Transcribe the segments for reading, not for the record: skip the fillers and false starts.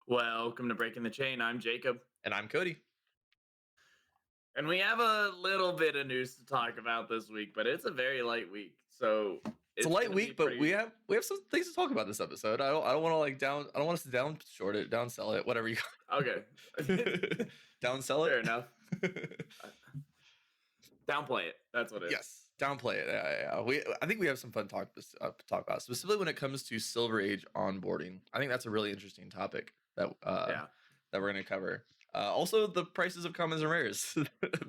Welcome to Breaking the Chain. I'm Jacob, And I'm Cody. and we have a little bit of news to talk about this week, but it's a very light week, so It's a it's light gonna be week, but pretty we have some things to talk about this episode. I don't want to I don't want us to down short it, downsell it, whatever you okay. downsell Fair enough. it. Uh, Downplay it. That's what it is. Yes, downplay it. I think we have some fun talk about, specifically when it comes to Silver Age onboarding. I think that's a really interesting topic Yeah, that we're going to cover. Also, the prices of commons and rares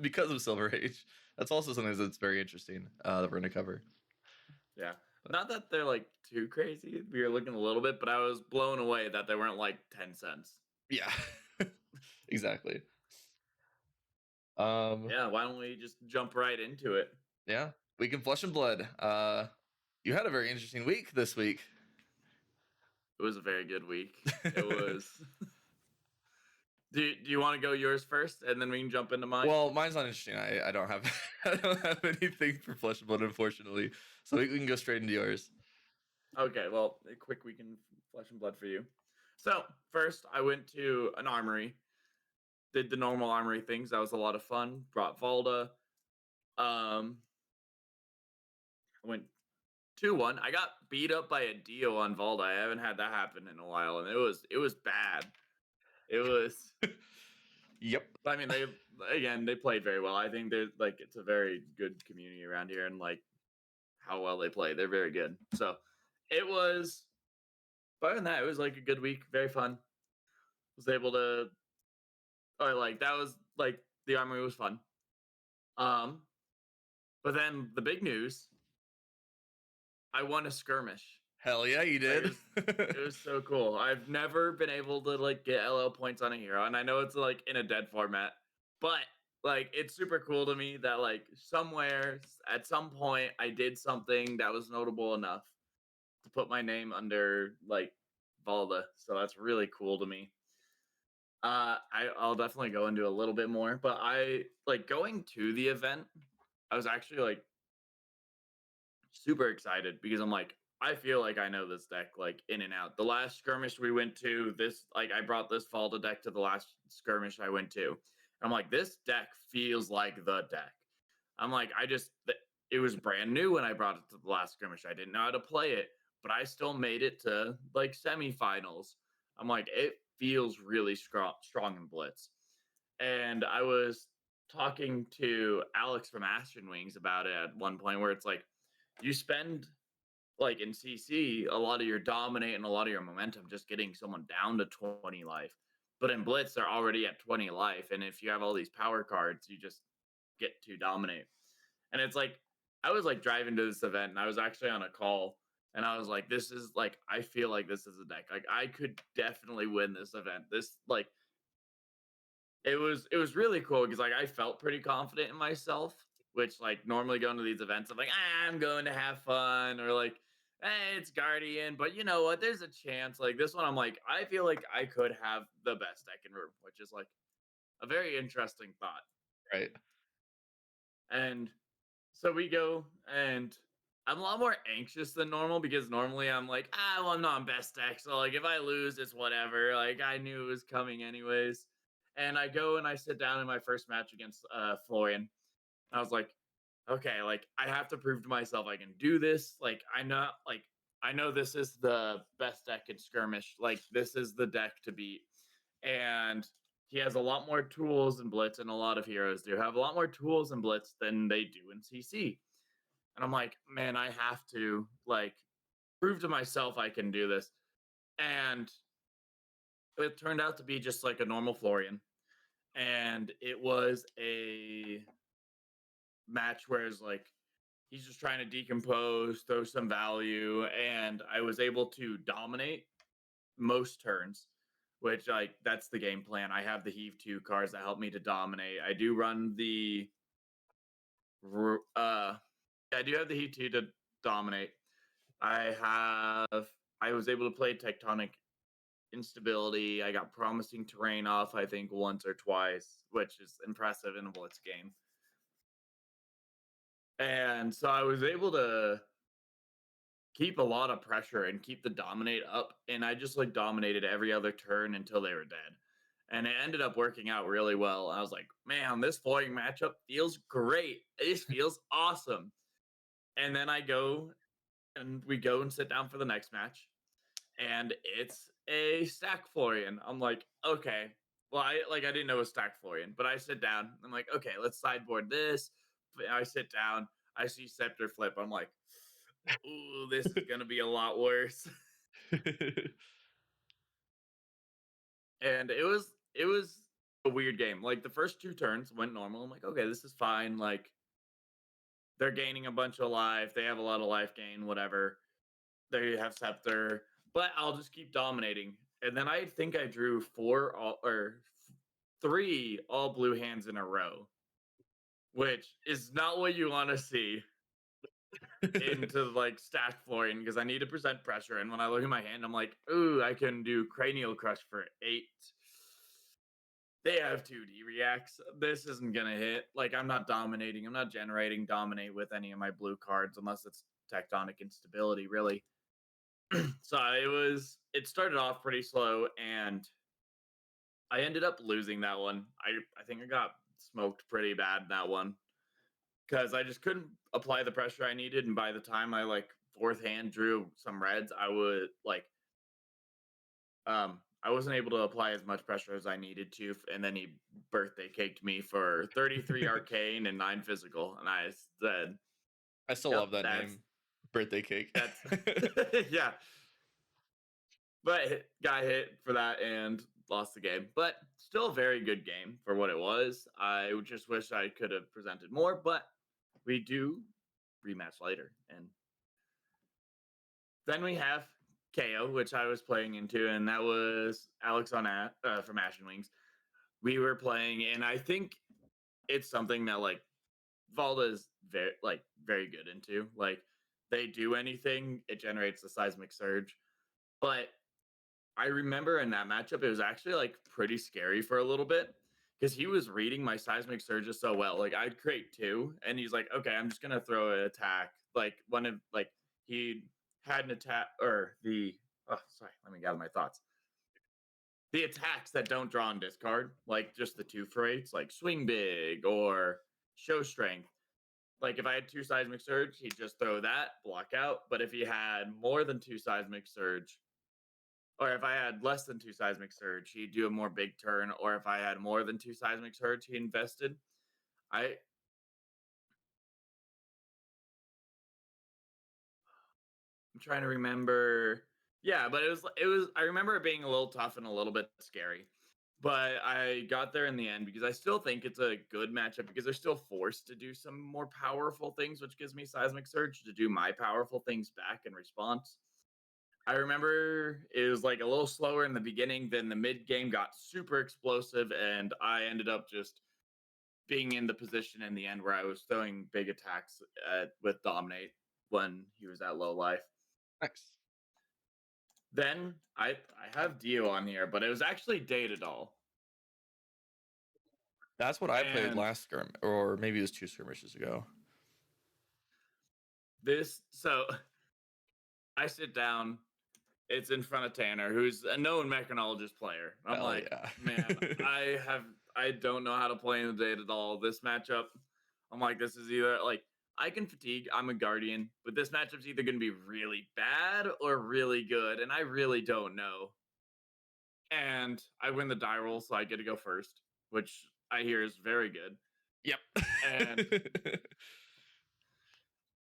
because of Silver Age. That's also something that's very interesting that we're going to cover. yeah. But Not that they're like too crazy. We were looking a little bit, but I was blown away that they weren't like 10 cents. yeah, exactly. Um, Yeah, why don't we just jump right into it? yeah, we can flesh and blood. You had a very interesting week this week. It was a very good week. It was. Do you want to go yours first, and then we can jump into mine? Well, mine's not interesting. I don't have I don't have anything for flesh and blood, unfortunately. So we can go straight into yours. Okay, well, a quick week in flesh and blood for you. So, first, I went to an armory, did the normal armory things. That was a lot of fun. Brought Valda. Um, I went 2-1. I got beat up by a Dio on Valda. I haven't had that happen in a while, and it was bad. It was. Yep. I mean, they played very well. I think there's like it's a very good community around here, and like how well they play, they're very good. So, it was. Other than that, it was like a good week. Very fun. Was able to or like that was like the armory was fun. Um, but then the big news, I won a skirmish. Hell yeah, you Like did. it was so cool. I've never been able to like get LL points on a hero, and I know it's like in a dead format, but like it's super cool to me that like somewhere at some point I did something that was notable enough to put my name under like Valda. So that's really cool to me. I'll definitely go into a little bit more, but I like going to the event. I was actually like super excited because I'm like, I feel like I know this deck like in and out. The last skirmish we went to, this like I brought this Falda deck to the last skirmish I went to. I'm like, this deck feels like the deck. I'm like, it was brand new when I brought it to the last skirmish. I didn't know how to play it, but I still made it to like semifinals. I'm like, it feels really strong in Blitz. And I was talking to Alex from Ashen Wings about it at one point where it's like you spend like in CC a lot of your dominate and a lot of your momentum just getting someone down to 20 life. But in Blitz, they're already at 20 life. And if you have all these power cards, you just get to dominate. And it's like I was like driving to this event and I was actually on a call and I was like, this is like I feel like this is a deck. Like I could definitely win this event. This like it was really cool because like I felt pretty confident in myself, which like normally going to these events, I'm like, I'm going to have fun, or like, it's Guardian, but you know what? There's a chance. Like this one, I'm like, I feel like I could have the best deck in room, which is like a very interesting thought. Right. And so we go, and I'm a lot more anxious than normal because normally I'm like, well, I'm not on best deck, so like if I lose, it's whatever. Like I knew it was coming anyways. And I go and I sit down in my first match against Florian. I was like, okay, like I have to prove to myself I can do this. I know this is the best deck in skirmish. Like this is the deck to beat. And he has a lot more tools in Blitz, and a lot of heroes do have a lot more tools in Blitz than they do in CC. And I'm like, man, I have to like prove to myself I can do this. And it turned out to be just like a normal Florian. And it was a match where it's like he's just trying to decompose, throw some value, and I was able to dominate most turns, which like that's the game plan. I have the heave 2 cards that help me to dominate. I do run the I do have the heave 2 to dominate. I was able to play tectonic instability. I got promising terrain off, I think, once or twice, which is impressive in a blitz game. And so I was able to keep a lot of pressure and keep the dominate up. And I just like dominated every other turn until they were dead. And it ended up working out really well. I was like, man, this flooring matchup feels great. This feels awesome. And then we go and sit down for the next match. And it's a stack Florian. I'm like, okay. Well, I didn't know it was stack Florian, but I sit down. I'm like, okay, let's sideboard this. I sit down. I see Scepter flip. I'm like, ooh, this is gonna be a lot worse. And it was a weird game. Like the first two turns went normal. I'm like, okay, this is fine. Like they're gaining a bunch of life. They have a lot of life gain, whatever. They have Scepter, but I'll just keep dominating. And then I think I drew three all blue hands in a row, which is not what you want to see into like stack flooring because I need to present pressure. And when I look at my hand, I'm like, ooh, I can do cranial crush for 8. They have 2D reacts. This isn't gonna hit. Like I'm not dominating. I'm not generating dominate with any of my blue cards unless it's tectonic instability, really. So it started off pretty slow and I ended up losing that one. I think I got smoked pretty bad in that one because I just couldn't apply the pressure I needed. And by the time I like fourth hand drew some reds, I wasn't able to apply as much pressure as I needed to. And then he birthday caked me for 33 arcane and 9 physical. And I said, I still yep, love that name. Birthday cake. that's yeah. But guy hit for that and lost the game. But still a very good game for what it was. I just wish I could have presented more, but we do rematch later. And then we have KO, which I was playing into, and that was Alex from Ashen Wings. We were playing, and I think it's something that like Valda is very good into. Like they do anything, it generates a seismic surge. But I remember in that matchup, it was actually like pretty scary for a little bit because he was reading my seismic surges so well. Like I'd create 2, and he's like, "Okay, I'm just gonna throw an attack." Like he had an attack or the sorry, let me gather my thoughts. The attacks that don't draw and discard, like just the 2 for 8s, like swing big or show strength. Like if I had 2 seismic surge, he'd just throw that block out. But if he had more than 2 seismic surge, or if I had less than 2 seismic surge, he'd do a more big turn. Or if I had more than 2 seismic surge, he invested. I'm trying to remember. Yeah, but it was. I remember it being a little tough and a little bit scary. But I got there in the end because I still think it's a good matchup because they're still forced to do some more powerful things, which gives me seismic surge to do my powerful things back in response. I remember it was like a little slower in the beginning, then the mid game got super explosive, and I ended up just being in the position in the end where I was throwing big attacks with Dominate when he was at low life. Nice. Then I have Dio on here, but it was actually Datadol. That's what I played last skirmish, or maybe it was 2 skirmishes ago. So I sit down. It's in front of Tanner, who's a known mechanologist player. I'm Hell like, yeah. man, I don't know how to play in the Datadol. This matchup, I'm like, this is either like I can fatigue. I'm a guardian, but this matchup's either going to be really bad or really good, and I really don't know. And I win the die roll, so I get to go first, which I hear is very good. Yep. And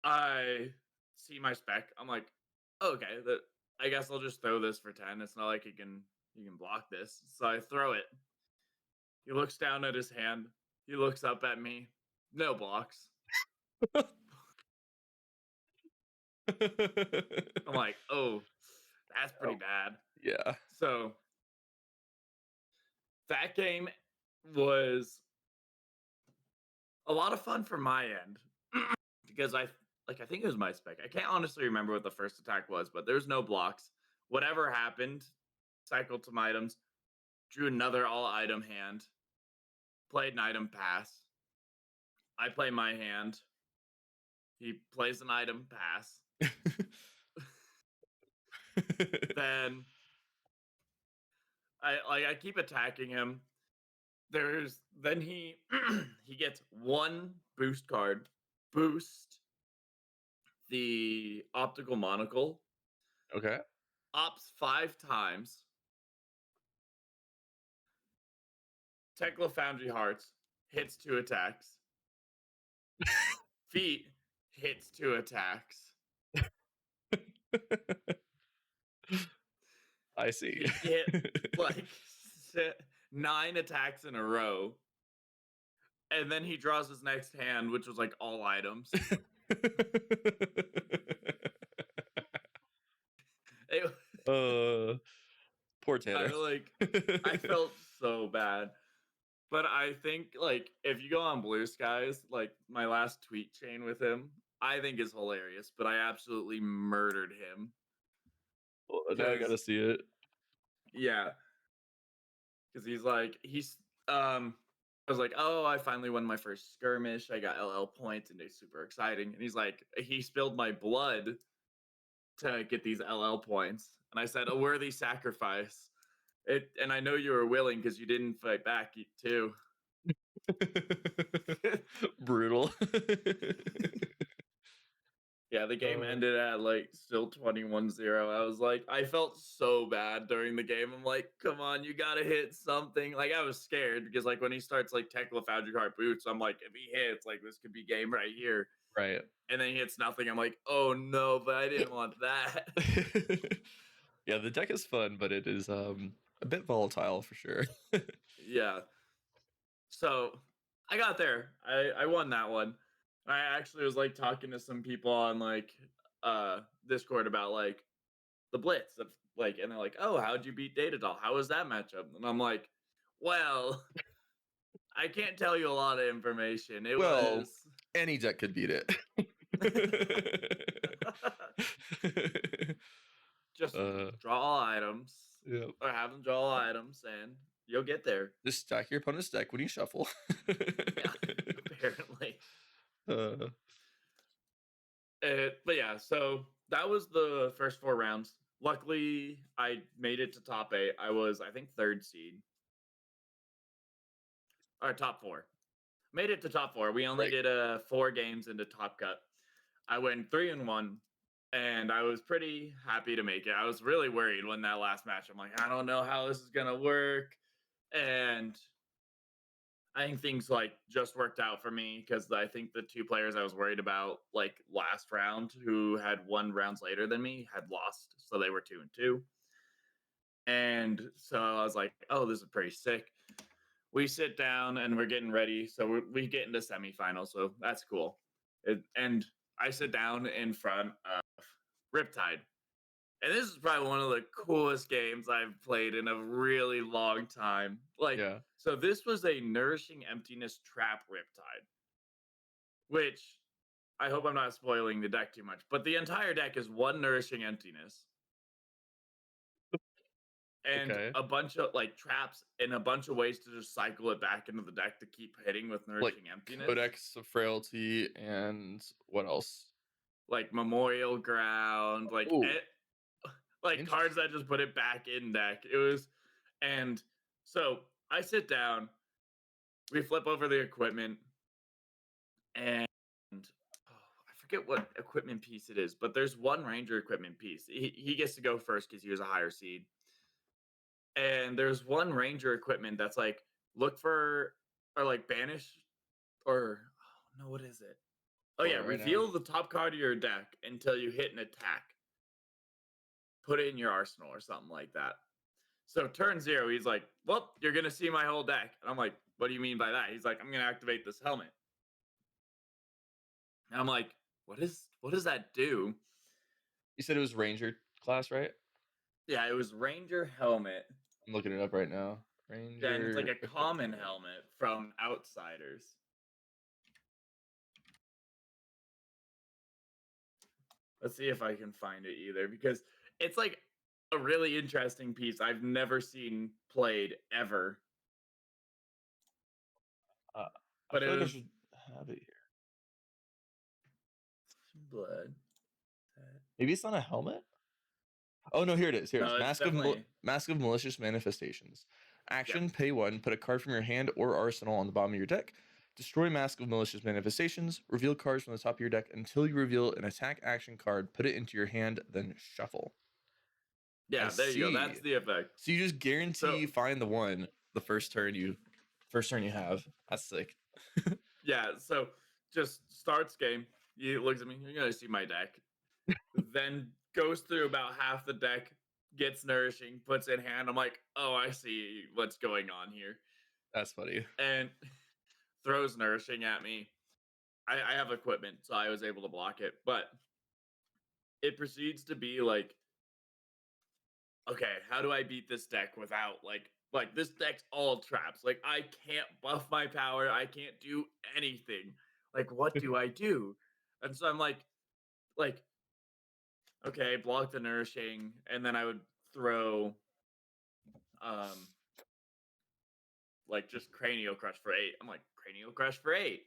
I see my spec. I'm like, okay, I guess I'll just throw this for 10. It's not like you can block this. So I throw it. He looks down at his hand. He looks up at me. No blocks. I'm like, oh, that's pretty bad. Yeah. So that game was a lot of fun for my end because I think it was my spec. I can't honestly remember what the first attack was, but there's no blocks. Whatever happened, cycled some items, drew another all item hand, played an item pass. I play my hand. He plays an item pass. Then I keep attacking him. Then he he gets one boost card, boost the optical monocle, Okay. ops 5 times, Tekla Foundry Hearts hits 2 attacks, feet hits 2 attacks. I see. He hit like 9 attacks in a row. And then he draws his next hand, which was like all items. It, Poor Tanner. I felt so bad. But I think like if you go on Blue Skies, like my last tweet chain with him, I think is hilarious. But I absolutely murdered him. Well, now I gotta see it. Yeah, because I was like, oh, I finally won my first skirmish. I got LL points, and it's super exciting. And he's like, he spilled my blood to get these LL points, and I said, a worthy sacrifice. And I know you were willing because you didn't fight back too. Brutal. Yeah, the game ended at like still 21-0. I was like, I felt so bad during the game. I'm like, come on, you gotta hit something. Like I was scared because like when he starts like Tekla Foundry Heart Boots, I'm like, if he hits, like this could be game right here. Right. And then he hits nothing. I'm like, oh no, but I didn't want that. Yeah, the deck is fun, but it is a bit volatile for sure. Yeah. So I got there. I won that one. I actually was like talking to some people on like Discord about like the Blitz of like, and they're like, "Oh, how'd you beat Data Doll? How was that matchup?" And I'm like, "Well, I can't tell you a lot of information. It was any deck could beat it. Just draw all items, or have them draw all items, and you'll get there. Just stack your opponent's deck when you shuffle." Yeah, apparently. But yeah, so that was the first 4 rounds. Luckily, I made it to top 8. I was, I think, 3rd seed. Or top 4. Made it to top 4. We only did 4 games into Top Cut. I went 3-1, and I was pretty happy to make it. I was really worried when that last match. I'm like, I don't know how this is gonna work, and I think things like just worked out for me because I think the 2 players I was worried about like last round who had won rounds later than me had lost, so they were 2-2. And so I was like, oh, this is pretty sick. We sit down and we're getting ready, so we get into semifinals, so that's cool. And I sit down in front of Riptide. And this is probably one of the coolest games I've played in a really long time. Like, so this was a Nourishing Emptiness Trap Riptide, which I hope I'm not spoiling the deck too much, but the entire deck is 1 Nourishing Emptiness. And a bunch of like traps and a bunch of ways to just cycle it back into the deck to keep hitting with Nourishing Emptiness. Codex of Frailty and what else? Like Memorial Ground, like cards that just put it back in deck. It was, and so I sit down, we flip over the equipment, and I forget what equipment piece it is, but there's 1 Ranger equipment piece. He gets to go first because he was a higher seed. And there's 1 Ranger equipment that's like, look for, or like banish, or, oh, no, what is it? Oh, yeah, reveal the top card of your deck until you hit an attack. Put it in your arsenal or something like that. So turn 0, he's like, well, you're going to see my whole deck. And I'm like, what do you mean by that? He's like, I'm going to activate this helmet. And I'm like, what does that do? You said it was Ranger class, right? Yeah, it was Ranger helmet. I'm looking it up right now. Ranger. Yeah, and it's like a common helmet from Outsiders. Let's see if I can find it either, because it's like a really interesting piece I've never seen played ever. But I should have it here. Blood. Maybe it's not a helmet? Oh no, here it is. Here it No, is. it's definitely Mask of Malicious Manifestations. yep. Action, pay 1, put a card from your hand or arsenal on the bottom of your deck. Destroy Mask of Malicious Manifestations. Reveal cards from the top of your deck until you reveal an attack action card. Put it into your hand, then shuffle. I Yeah, there you go. see. That's the effect. So you just guarantee So you find the one the first turn you have. That's sick. yeah, so just starts game. He looks at me. You're gonna see my deck. Then goes through about half the deck, gets nourishing, puts in hand. I'm like, oh, I see what's going on here, That's funny. and throws nourishing at me. I have equipment, so I was able to block it, but it proceeds to be like, okay, how do I beat this deck without like this deck's all traps. Like I can't buff my power. I can't do anything. Like what do I do? And so I'm like okay, block the nourishing, and then I would throw um like just cranial crush for 8. I'm like cranial crush for 8.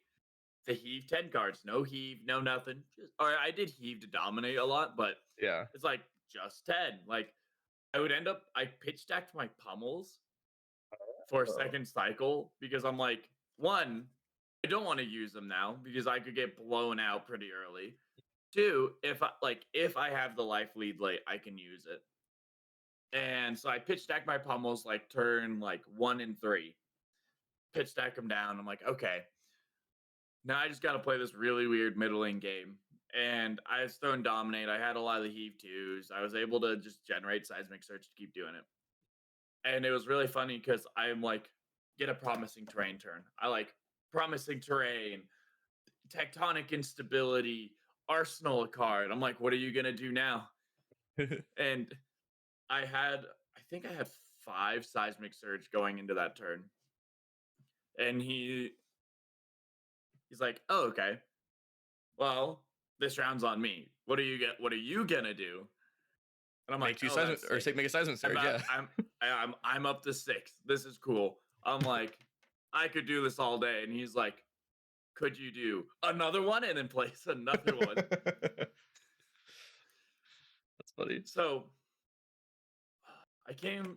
The heave 10 cards, no heave, no nothing. Just, or I did heave to dominate a lot, but Yeah. it's like just 10. Like I would end up I pitch stacked my pummels for Oh. second cycle because I'm like, one, I don't want to use them now because I could get blown out pretty early. Two, if I have the life lead late, I can use it. And so I pitch stack my pummels like turn like 1 and 3. Pitch stack them down. I'm like, okay, now I just got to play this really weird middling game. And I was throwing dominate. I had a lot of the heave twos. I was able to just generate seismic search to keep doing it. And it was really funny because I'm like, get a promising terrain turn. I like promising terrain, tectonic instability, arsenal a card. I'm like, what are you gonna do now? And I think I had 5 seismic surge going into that turn. And he's like, oh, okay. Well, this round's on me. What are you gonna do? And I'm Make like, two oh, seismic that's sick. make a seismic surge. Yeah. I'm up to 6. This is cool. I'm like, I could do this all day. And he's like, could you do another one and then place another one? That's funny. So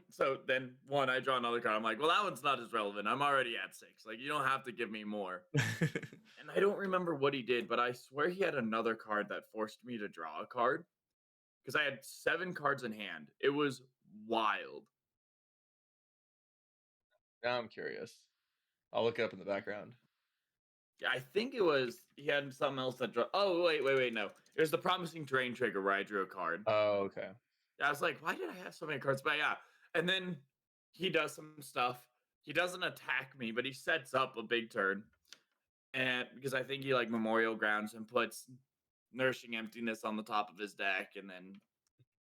so then one, I draw another card. I'm like, well, that one's not as relevant. I'm already at 6. Like, you don't have to give me more. And I don't remember what he did, but I swear he had another card that forced me to draw a card because I had 7 cards in hand. It was wild. Now I'm curious. I'll look it up in the background. Yeah, I think he had something else that drew. Oh, wait, no. It was the promising terrain trigger where I drew a card. Oh, okay. I was like, why did I have so many cards? But yeah, and then he does some stuff. He doesn't attack me, but he sets up a big turn, and because I think he like memorial grounds and puts nourishing emptiness on the top of his deck, and then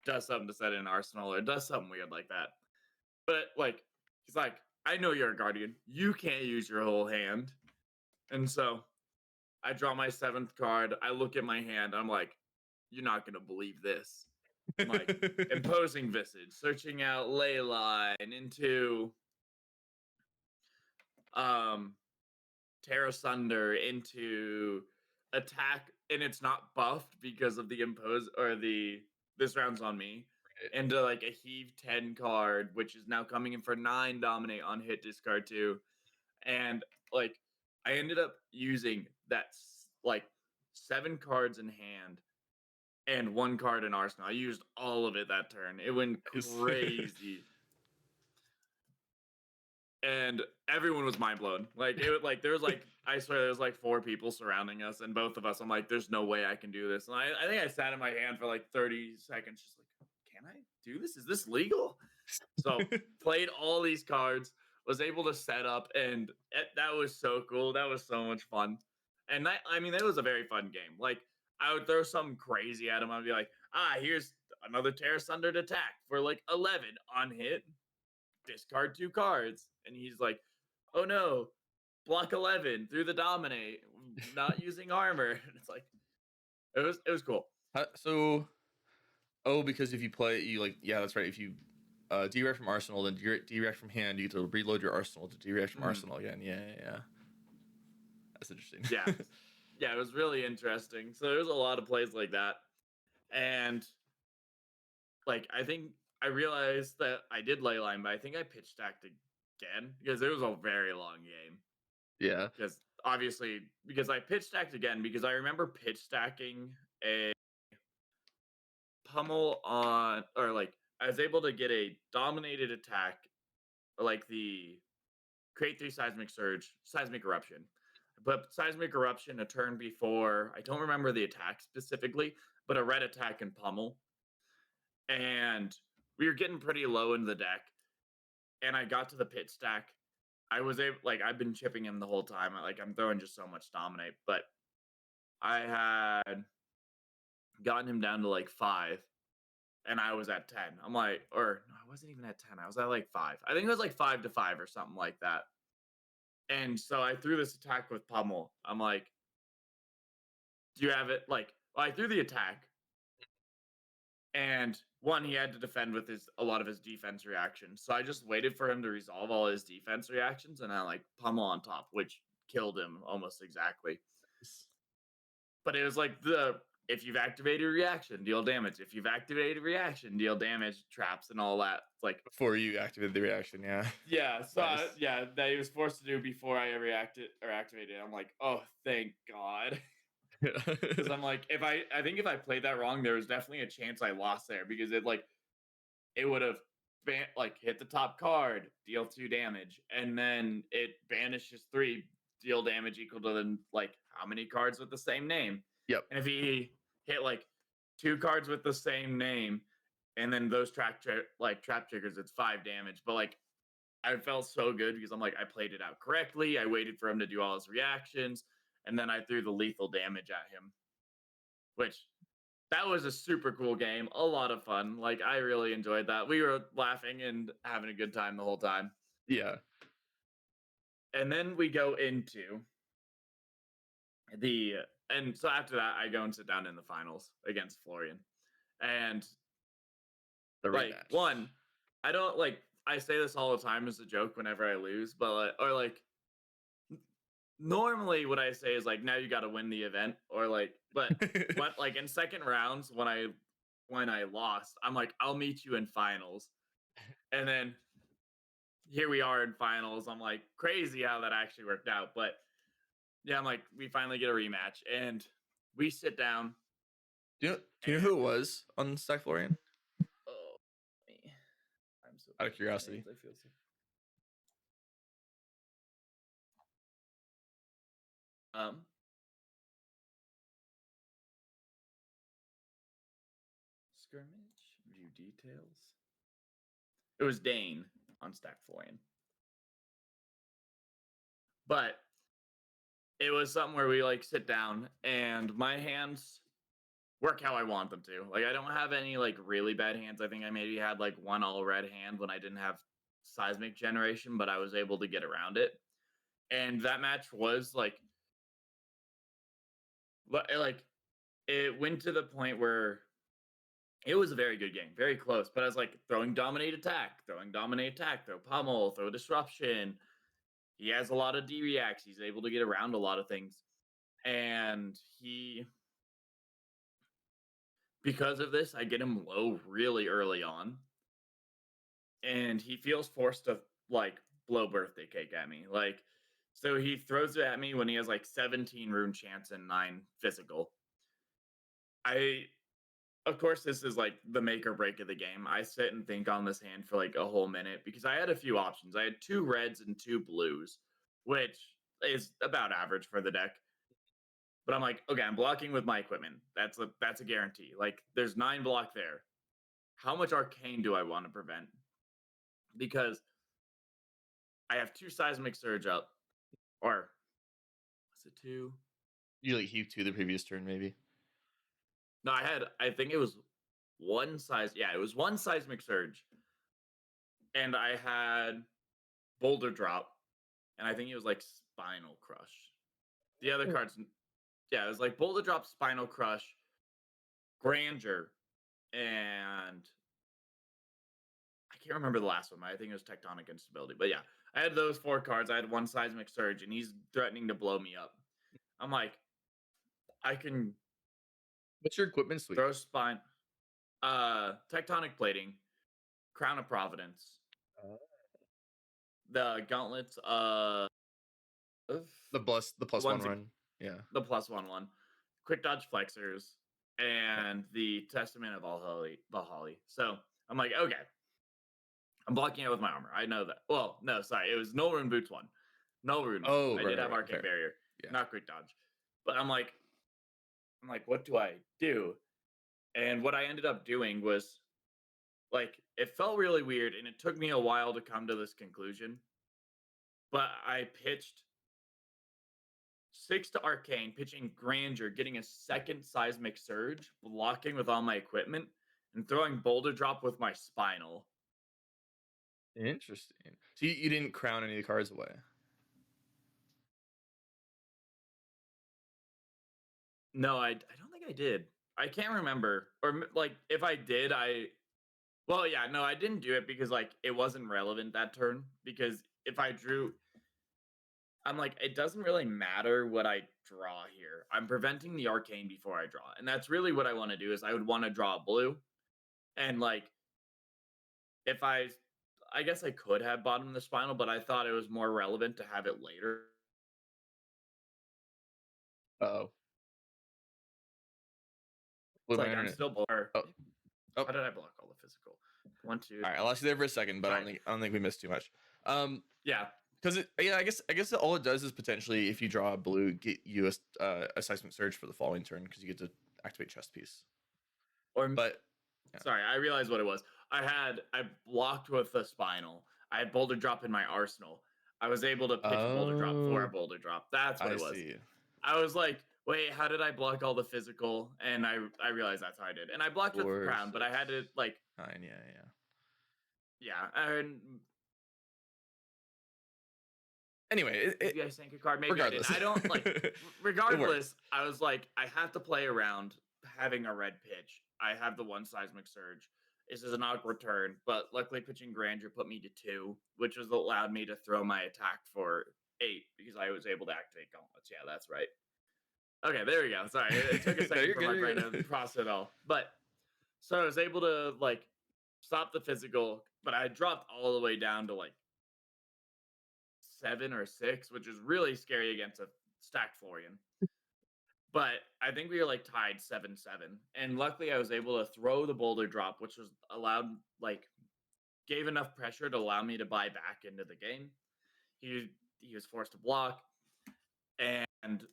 does something to set in arsenal or does something weird like that. But like, he's like, I know you're a guardian. You can't use your whole hand, and so I draw my 7th card. I look at my hand. I'm like, you're not gonna believe this. I'm like, imposing visage, searching out ley line into Terra Sunder into attack, and it's not buffed because of the impose or the this round's on me. Into like a heave 10 card, which is now coming in for 9 dominate on hit discard 2. And like I ended up using like 7 cards in hand and 1 card in arsenal. I used all of it that turn. It went crazy. And everyone was mind blown. Like there was like I swear there was like 4 people surrounding us, and both of us. I'm like, there's no way I can do this. And I think I sat in my hand for like 30 seconds, just like, can I do this? Is this legal? So played all these cards, was able to set up, and that was so cool. That was so much fun. And I mean, that was a very fun game. Like I would throw something crazy at him. I'd be like, here's another Terra Sundered attack for like 11 on hit. Discard 2 cards. And he's like, oh no, block 11 through the dominate, not using armor. And it's like, it was cool. Because if you play, you like, yeah, that's right. If you derect from arsenal, then derect from hand, you get to reload your arsenal to derect from arsenal again. Yeah. That's interesting. Yeah, it was really interesting. So there was a lot of plays like that. And like I think I realized that I did ley line, but I think I pitch stacked again because it was a very long game. Yeah. Because obviously, because I pitch stacked again because I remember pitch stacking a pummel on, or like I was able to get a dominated attack, or like the create 3 seismic surge, seismic eruption. But seismic eruption a turn before, I don't remember the attack specifically, but a red attack and pummel. And we were getting pretty low in the deck, and I got to the pit stack. I was able, like, I've been chipping him the whole time. Like, I'm throwing just so much dominate, but I had gotten him down to like 5, and I was at 10. I'm like, or no, I wasn't even at 10. I was at like 5. I think it was like 5-5 or something like that. And so I threw this attack with pummel. I'm like, do you have it? Like, well, I threw the attack, and one, he had to defend with a lot of his defense reactions. So I just waited for him to resolve all his defense reactions, and I like pummel on top, which killed him almost exactly. But it was like if you've activated a reaction, deal damage. If you've activated a reaction, deal damage, traps, and all that. Like Before you activated the reaction, yeah. yeah, so Nice. yeah, that he was forced to do before I reacted or activated. I'm like, oh, thank God. Because I'm like, I think if I played that wrong, there was definitely a chance I lost there because it would have like hit the top card, deal 2 damage, and then it banishes 3, deal damage equal to the like how many cards with the same name. Yep. And if he hit like 2 cards with the same name, and then those trap triggers, it's 5 damage. But like I felt so good because I'm like, I played it out correctly. I waited for him to do all his reactions, and then I threw the lethal damage at him, which that was a super cool game. A lot of fun. Like, I really enjoyed that. We were laughing and having a good time the whole time. Yeah. And then we go into and so after that, I go and sit down in the finals against Florian. And The like, rematch. one, I don't like, I say this all the time as a joke whenever I lose, but normally what I say is like, now you got to win the event, or like, but what, like in second rounds when I lost, I'm like, I'll meet you in finals. And then here we are in finals. I'm like, crazy how that actually worked out. But yeah, I'm like, we finally get a rematch, and we sit down. Do you know who it was on Stack Florian? Oh, me. I'm so Out of curiosity. I feel so. Skirmish, view details. It was Dane on Stack Florian. But it was something where we like sit down and my hands work how I want them to. Like I don't have any like really bad hands. I think I maybe had like one all red hand when I didn't have seismic generation, but I was able to get around it. And that match was like it went to the point where it was a very good game, very close. But I was like throwing dominate attack, throw pummel, throw disruption. He has a lot of D reacts. He's able to get around a lot of things. And because of this, I get him low really early on. And he feels forced to like blow birthday cake at me. Like, so he throws it at me when he has like 17 rune chance and 9 physical. Of course, this is like the make or break of the game. I sit and think on this hand for like a whole minute because I had a few options. I had 2 reds and 2 blues, which is about average for the deck. But I'm like, okay, I'm blocking with my equipment. That's a guarantee. Like, there's 9 block there. How much arcane do I want to prevent? Because I have 2 seismic surge up, or was it 2? You like heaped 2 the previous turn, maybe. No, I think it was 1 size. Yeah, it was 1 seismic surge, and I had boulder drop, and I think it was like spinal crush. The other cards, yeah, it was like boulder drop, spinal crush, grandeur, and I can't remember the last one. I think it was tectonic instability. But yeah, I had those 4 cards. I had 1 seismic surge, and he's threatening to blow me up. I'm like, I can What's your equipment suite? throw spine. Tectonic Plating, Crown of Providence, Uh, the Gauntlets of the the plus one ones run. Yeah. the +1/1, Quick Dodge Flexors, and the Testament of Valhalla. So I'm like, okay, I'm blocking it with my armor. I know that. Well, no, sorry, it was Null Rune Boots 1. Null Rune 1. Oh, I right, did right, have right. Arcane Fair. Barrier, Yeah. not Quick Dodge. But I'm like, what do I do? And what I ended up doing was like it felt really weird and it took me a while to come to this conclusion. But I pitched 6 to Arcane, pitching Grandeur, getting a second Seismic Surge, blocking with all my equipment, and throwing Boulder Drop with my Spinal. Interesting. So you didn't crown any of the cards away. No, I don't think I did. I can't remember. Or like if I did, well, yeah, no, I didn't do it because like it wasn't relevant that turn. Because if I drew, I'm like, it doesn't really matter what I draw here. I'm preventing the Arcane before I draw, and that's really what I want to do. Is I would want to draw blue, and like if I guess I could have bottomed the Spinal, but I thought it was more relevant to have it later. Oh. It's Blew my like I'm internet. still blur. Oh. Oh. How did I block all the physical? 1, 2. All right, I lost you there for a second, but Sorry. I don't think we missed too much. Yeah. Because I guess all it does is potentially, if you draw a blue, get you a Seismic Surge for the following turn because you get to activate Chest Piece. Or But yeah. sorry, I realized what it was. I blocked with the Spinal. I had Boulder Drop in my arsenal. I was able to pitch Boulder Drop for a Boulder Drop. That's what I it was. see. I was like, wait, how did I block all the physical? And I realized that's how I did. And I blocked with the Crown, but I had to like 9, yeah. yeah. And Anyway, maybe I sank a card. Maybe regardless. I didn't. I don't like. Regardless, I was like, I have to play around having a red pitch. I have the 1 Seismic Surge. This is an awkward turn, but luckily pitching Grandeur put me to 2, which was allowed me to throw my attack for 8 because I was able to activate Gauntlets. Yeah, that's right. Okay, there we go. Sorry, it took a second for my brain to process it all. But so I was able to like stop the physical, but I dropped all the way down to like 7 or 6, which is really scary against a stacked Florian. But I think we were like tied 7-7. And luckily I was able to throw the Boulder Drop, which was allowed like gave enough pressure to allow me to buy back into the game. He was forced to block. And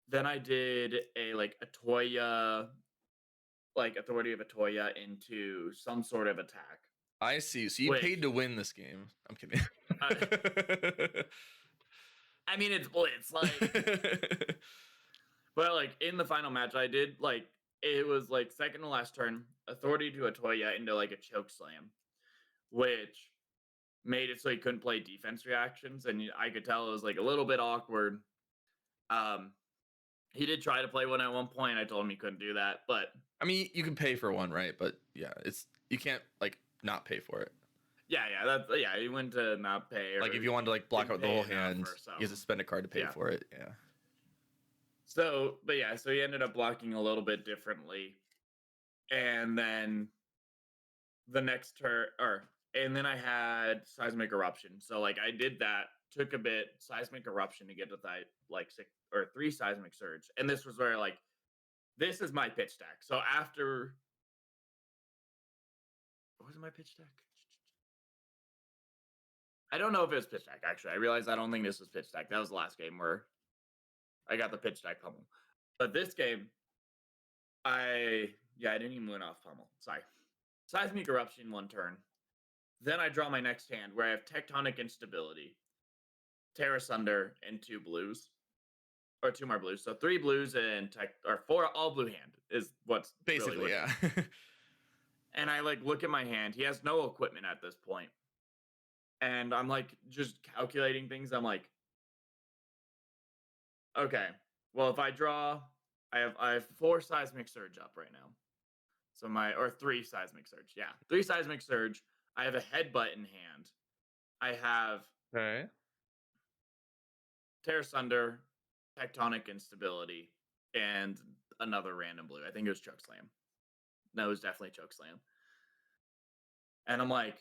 then I did a like Atoya, like Authority of Atoya into some sort of attack. I see. So you paid to win this game. I'm kidding. I mean, it's Blitz, like. But like in the final match, I did like it was like second to last turn, Authority to Atoya into like a choke slam, which made it so he couldn't play defense reactions, and I could tell it was like a little bit awkward. He did try to play one at one point. I told him he couldn't do that, but I mean, you can pay for one, right? But yeah, you can't like not pay for it. Yeah, he went to not pay. Like if you wanted to like block out the whole hand, you have to spend a card to pay for it. Yeah. So he ended up blocking a little bit differently, and then the next turn, and then I had Seismic Eruption. So like I did that, took a bit, Seismic Eruption to get to that like 6 or 3 Seismic Surge, and this was where like this is my pitch deck. So after what was my pitch deck? I don't know if it was pitch deck actually. I realized I don't think this was pitch deck. That was the last game where I got the pitch deck pummel. But this game, I didn't even win off pummel. Sorry. Seismic Eruption 1 turn. Then I draw my next hand where I have Tectonic Instability, Terra Sunder, and 2 blues. Or 2 more blues. So 3 blues and 4 all blue hand is what's basically really yeah. And I like look at my hand. He has no equipment at this point. And I'm like just calculating things. I'm like, okay, well if I draw, I have 4 Seismic Surge up right now. So 3 Seismic Surge. Yeah, 3 Seismic Surge. I have a Headbutt in hand. I have Terra Sunder, Tectonic Instability, and another random blue. I think it was Choke Slam. No, it was definitely Chokeslam. And I'm like,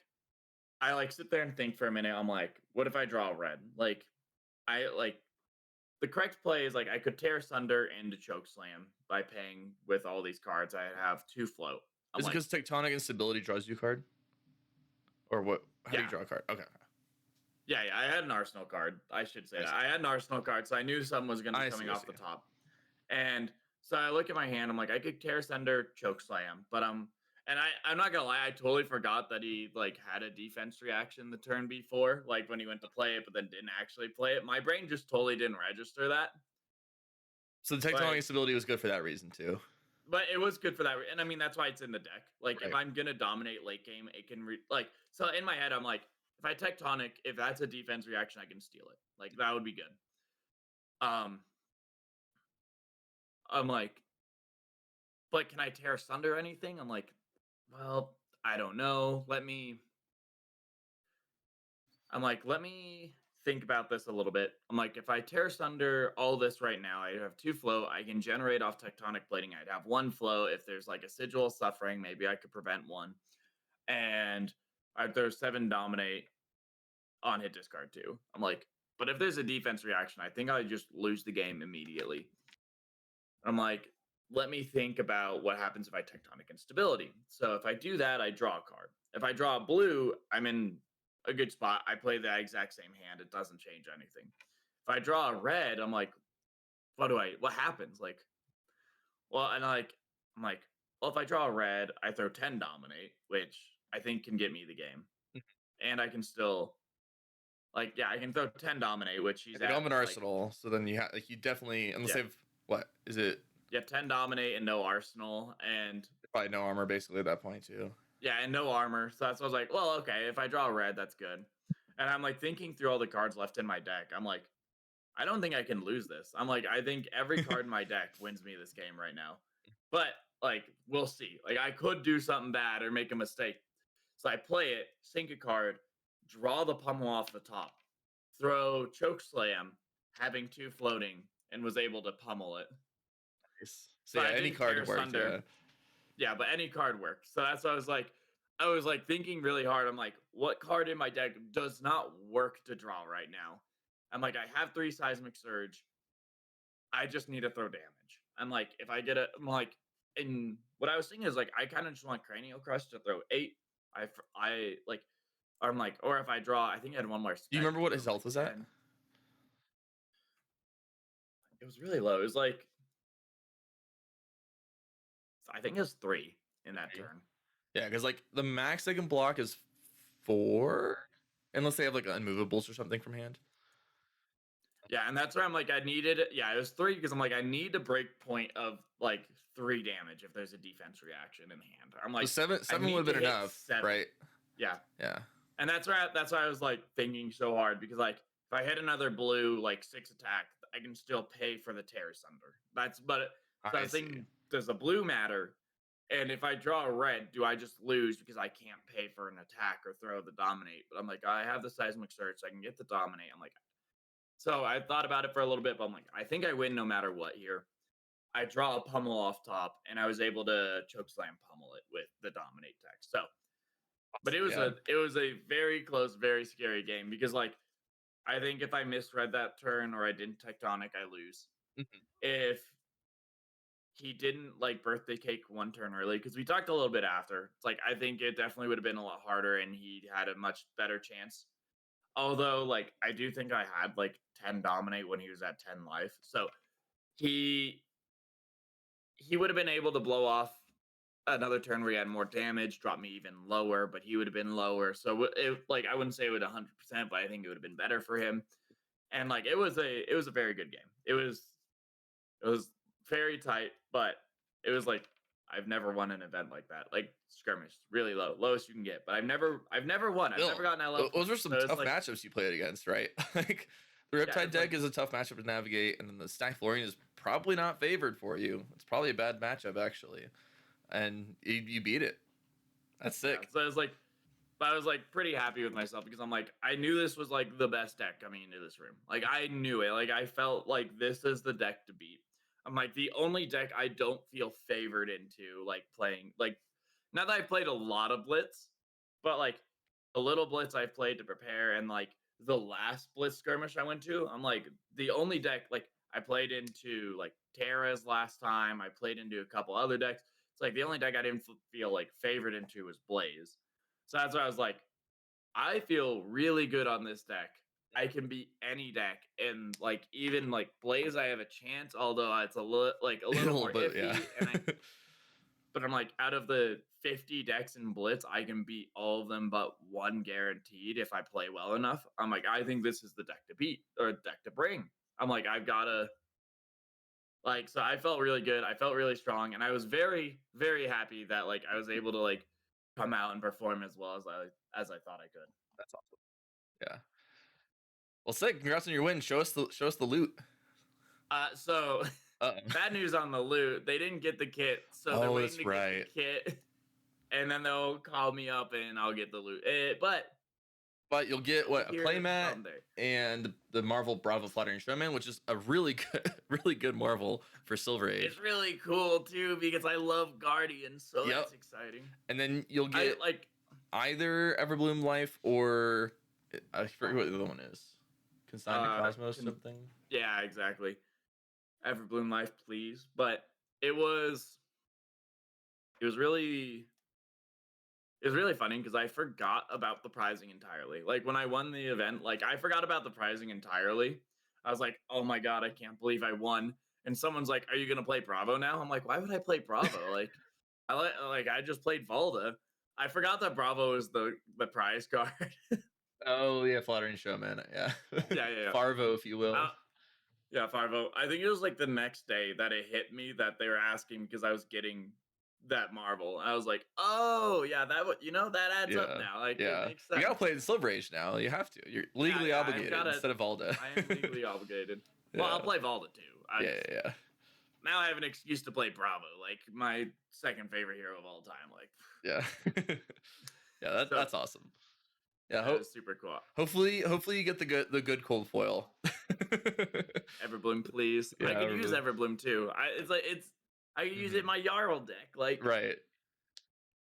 I like sit there and think for a minute. I'm like, what if I draw a red? Like, I like the correct play is like I could tear Sunder into Chokeslam by paying with all these cards. I have 2 float. I'm Is it like, because Tectonic Instability draws you a card? Or what? How do yeah, you draw a card? Okay. yeah. I had an Arsenal card. I should say I that see. I had an Arsenal card, so I knew something was going to be I coming see. I off see. the top. And so I look at my hand. I'm like, I could tear Sunder, Chokeslam, but and I'm not gonna lie, I totally forgot that he like had a defense reaction the turn before, like when he went to play it, but then didn't actually play it. My brain just totally didn't register that. So the Tectonic But Instability was good for that reason too. but it was good for that, and I mean that's why it's in the deck. Like if Right. I'm gonna dominate late game, it can like so in my head I'm like, if I Tectonic, if that's a defense reaction, I can steal it. Like that would be good. Um, I'm like, but can I tear Sunder anything? I'm like, well, I don't know. Let me think about this a little bit. I'm like, if I tear Sunder all this right now, I have 2 flow. I can generate off Tectonic Plating. I'd have 1 flow. If there's like a Sigil of Suffering, maybe I could prevent 1. And there's 7 Dominate on hit discard too. I'm like, but if there's a defense reaction, I think I just lose the game immediately. I'm like, let me think about what happens if I Tectonic Instability. So if I do that, I draw a card. If I draw a blue, I'm in a good spot. I play the exact same hand. It doesn't change anything. If I draw a red, I'm like, what happens? Like, well, and I'm like, well, if I draw a red, I throw 10 Dominate, which I think can get me the game. And I can still, like, yeah, I can throw 10 Dominate, which he's They don't at, have an like, Arsenal, so then you have like you definitely unless yeah, they've what is it? yeah, 10 Dominate and no Arsenal. And Probably no armor basically at that point too. yeah, and no armor. So that's what I was like, well, okay, if I draw a red, that's good. And I'm like thinking through all the cards left in my deck. I'm like, I don't think I can lose this. I'm like, I think every card in my deck wins me this game right now. But like, we'll see. Like, I could do something bad or make a mistake. So I play it, sink a card, draw the pummel off the top, throw choke slam, having 2 floating, and was able to pummel it. Nice. So So yeah, I any didn't card tear worked. Sunder. Yeah. Yeah, but any card worked. So that's what I was like thinking really hard. I'm like, what card in my deck does not work to draw right now? I'm like, I have 3 Seismic Surge. I just need to throw damage. I'm like, if I get I'm like, and what I was thinking is like, I kind of just want Cranial Crush to throw 8. I like, or I'm like, or if I draw, I think I had 1 more. Do you remember what his like health was at? 10. It was really low. It was like, I think it was 3 in that turn. Yeah, because like the max they can block is 4, unless they have like unmovables or something from hand. Yeah, and that's where I'm like, I needed it. Yeah, it was 3 because I'm like, I need a break point of like 3 damage if there's a defense reaction in hand. I'm like, So seven would have been enough, 7. right? Yeah, Yeah. and that's why I was like thinking so hard because like if I hit another blue like 6 attack, I can still pay for the tear sunder. So I was thinking, does the blue matter? And if I draw a red, do I just lose because I can't pay for an attack or throw the dominate? But I'm like, I have the seismic surge, so I can get the dominate. I'm like, so I thought about it for a little bit, but I'm like, I think I win no matter what here. I draw a pummel off top, and I was able to chokeslam pummel it with the dominate deck. So, but it was a very close, very scary game because like I think if I misread that turn or I didn't tectonic, I lose. If he didn't like birthday cake 1 turn early, because we talked a little bit after, it's like I think it definitely would have been a lot harder, and he had a much better chance. Although, like, I do think I had like 10 dominate when he was at 10 life. So he would have been able to blow off another turn where he had more damage, drop me even lower, but he would have been lower. So like I wouldn't say it would 100%, but I think it would have been better for him. And like it was a very good game. It was very tight, but it was like I've never won an event like that. Like skirmish, really low, lowest you can get. But I've never won. I've never gotten LL. Those were some tough matchups you played against, right? Like the Riptide deck is a tough matchup to navigate, and then the Stack Florian is probably not favored for you. It's probably a bad matchup actually, and you beat it. That's sick. Yeah, so I was like pretty happy with myself because I'm like, I knew this was like the best deck coming into this room. Like I knew it. Like I felt like this is the deck to beat. I'm like the only deck I don't feel favored into like playing like Not that I've played a lot of Blitz, but like a little Blitz I've played to prepare, and like the last Blitz skirmish I went to, I'm like the only deck like I played into like Terra's last time. I played into a couple other decks. It's like the only deck I didn't feel like favored into was Blaze. So that's why I was like, I feel really good on this deck. I can beat any deck, and like even like Blaze, I have a chance. Although it's a little like a A little little more bit, iffy, yeah. and but I'm like out of the 50 decks in Blitz, I can beat all of them but one guaranteed if I play well enough. I'm like, I think this is the deck to beat or deck to bring. I'm like, I've gotta like. So I felt really good. I felt really strong, and I was very very happy that like I was able to like come out and perform as well as I thought I could. That's awesome. Yeah. Well, sick. Congrats on your win. Show us the loot. So Uh. bad news on the loot. They didn't get the kit, so they're Oh, waiting that's to right. get the kit, and then they'll call me up and I'll get the loot. But you'll get what, a Here playmat someday. and the Marvel Bravo Flattering Showman, which is a really good, really good Marvel for Silver Age. It's really cool too because I love Guardians, so Yep. that's exciting. And then you'll I get like either Everbloom Life or I forget what the other one is. Consignment Cosmos something. Yeah, exactly. Everbloom Life, please. But it was really funny because I forgot about the prizing entirely. Like when I won the event, like I forgot about the prizing entirely. I was like, oh my god, I can't believe I won. And someone's like, are you gonna play Bravo now? I'm like, why would I play Bravo? I just played Valda. I forgot that Bravo is the prize card. Oh yeah, Flattering Showman. Yeah. Yeah. Farvo, if you will. Yeah, Farvo. I think it was like the next day that it hit me that they were asking because I was getting that Marvel. I was like, oh yeah, that adds up now. Like it makes sense. You gotta play the Silver Age now. You have to. You're legally obligated instead of Valda. I am legally obligated. Well, I'll play Valda too. Yeah. Now I have an excuse to play Bravo, like my second favorite hero of all time. Like, yeah, yeah, that's awesome. Yeah, that is super cool. Hopefully you get the good cold foil. Everbloom, please. Yeah, I could use Everbloom too. I could use it in my Jarl deck. Like, right.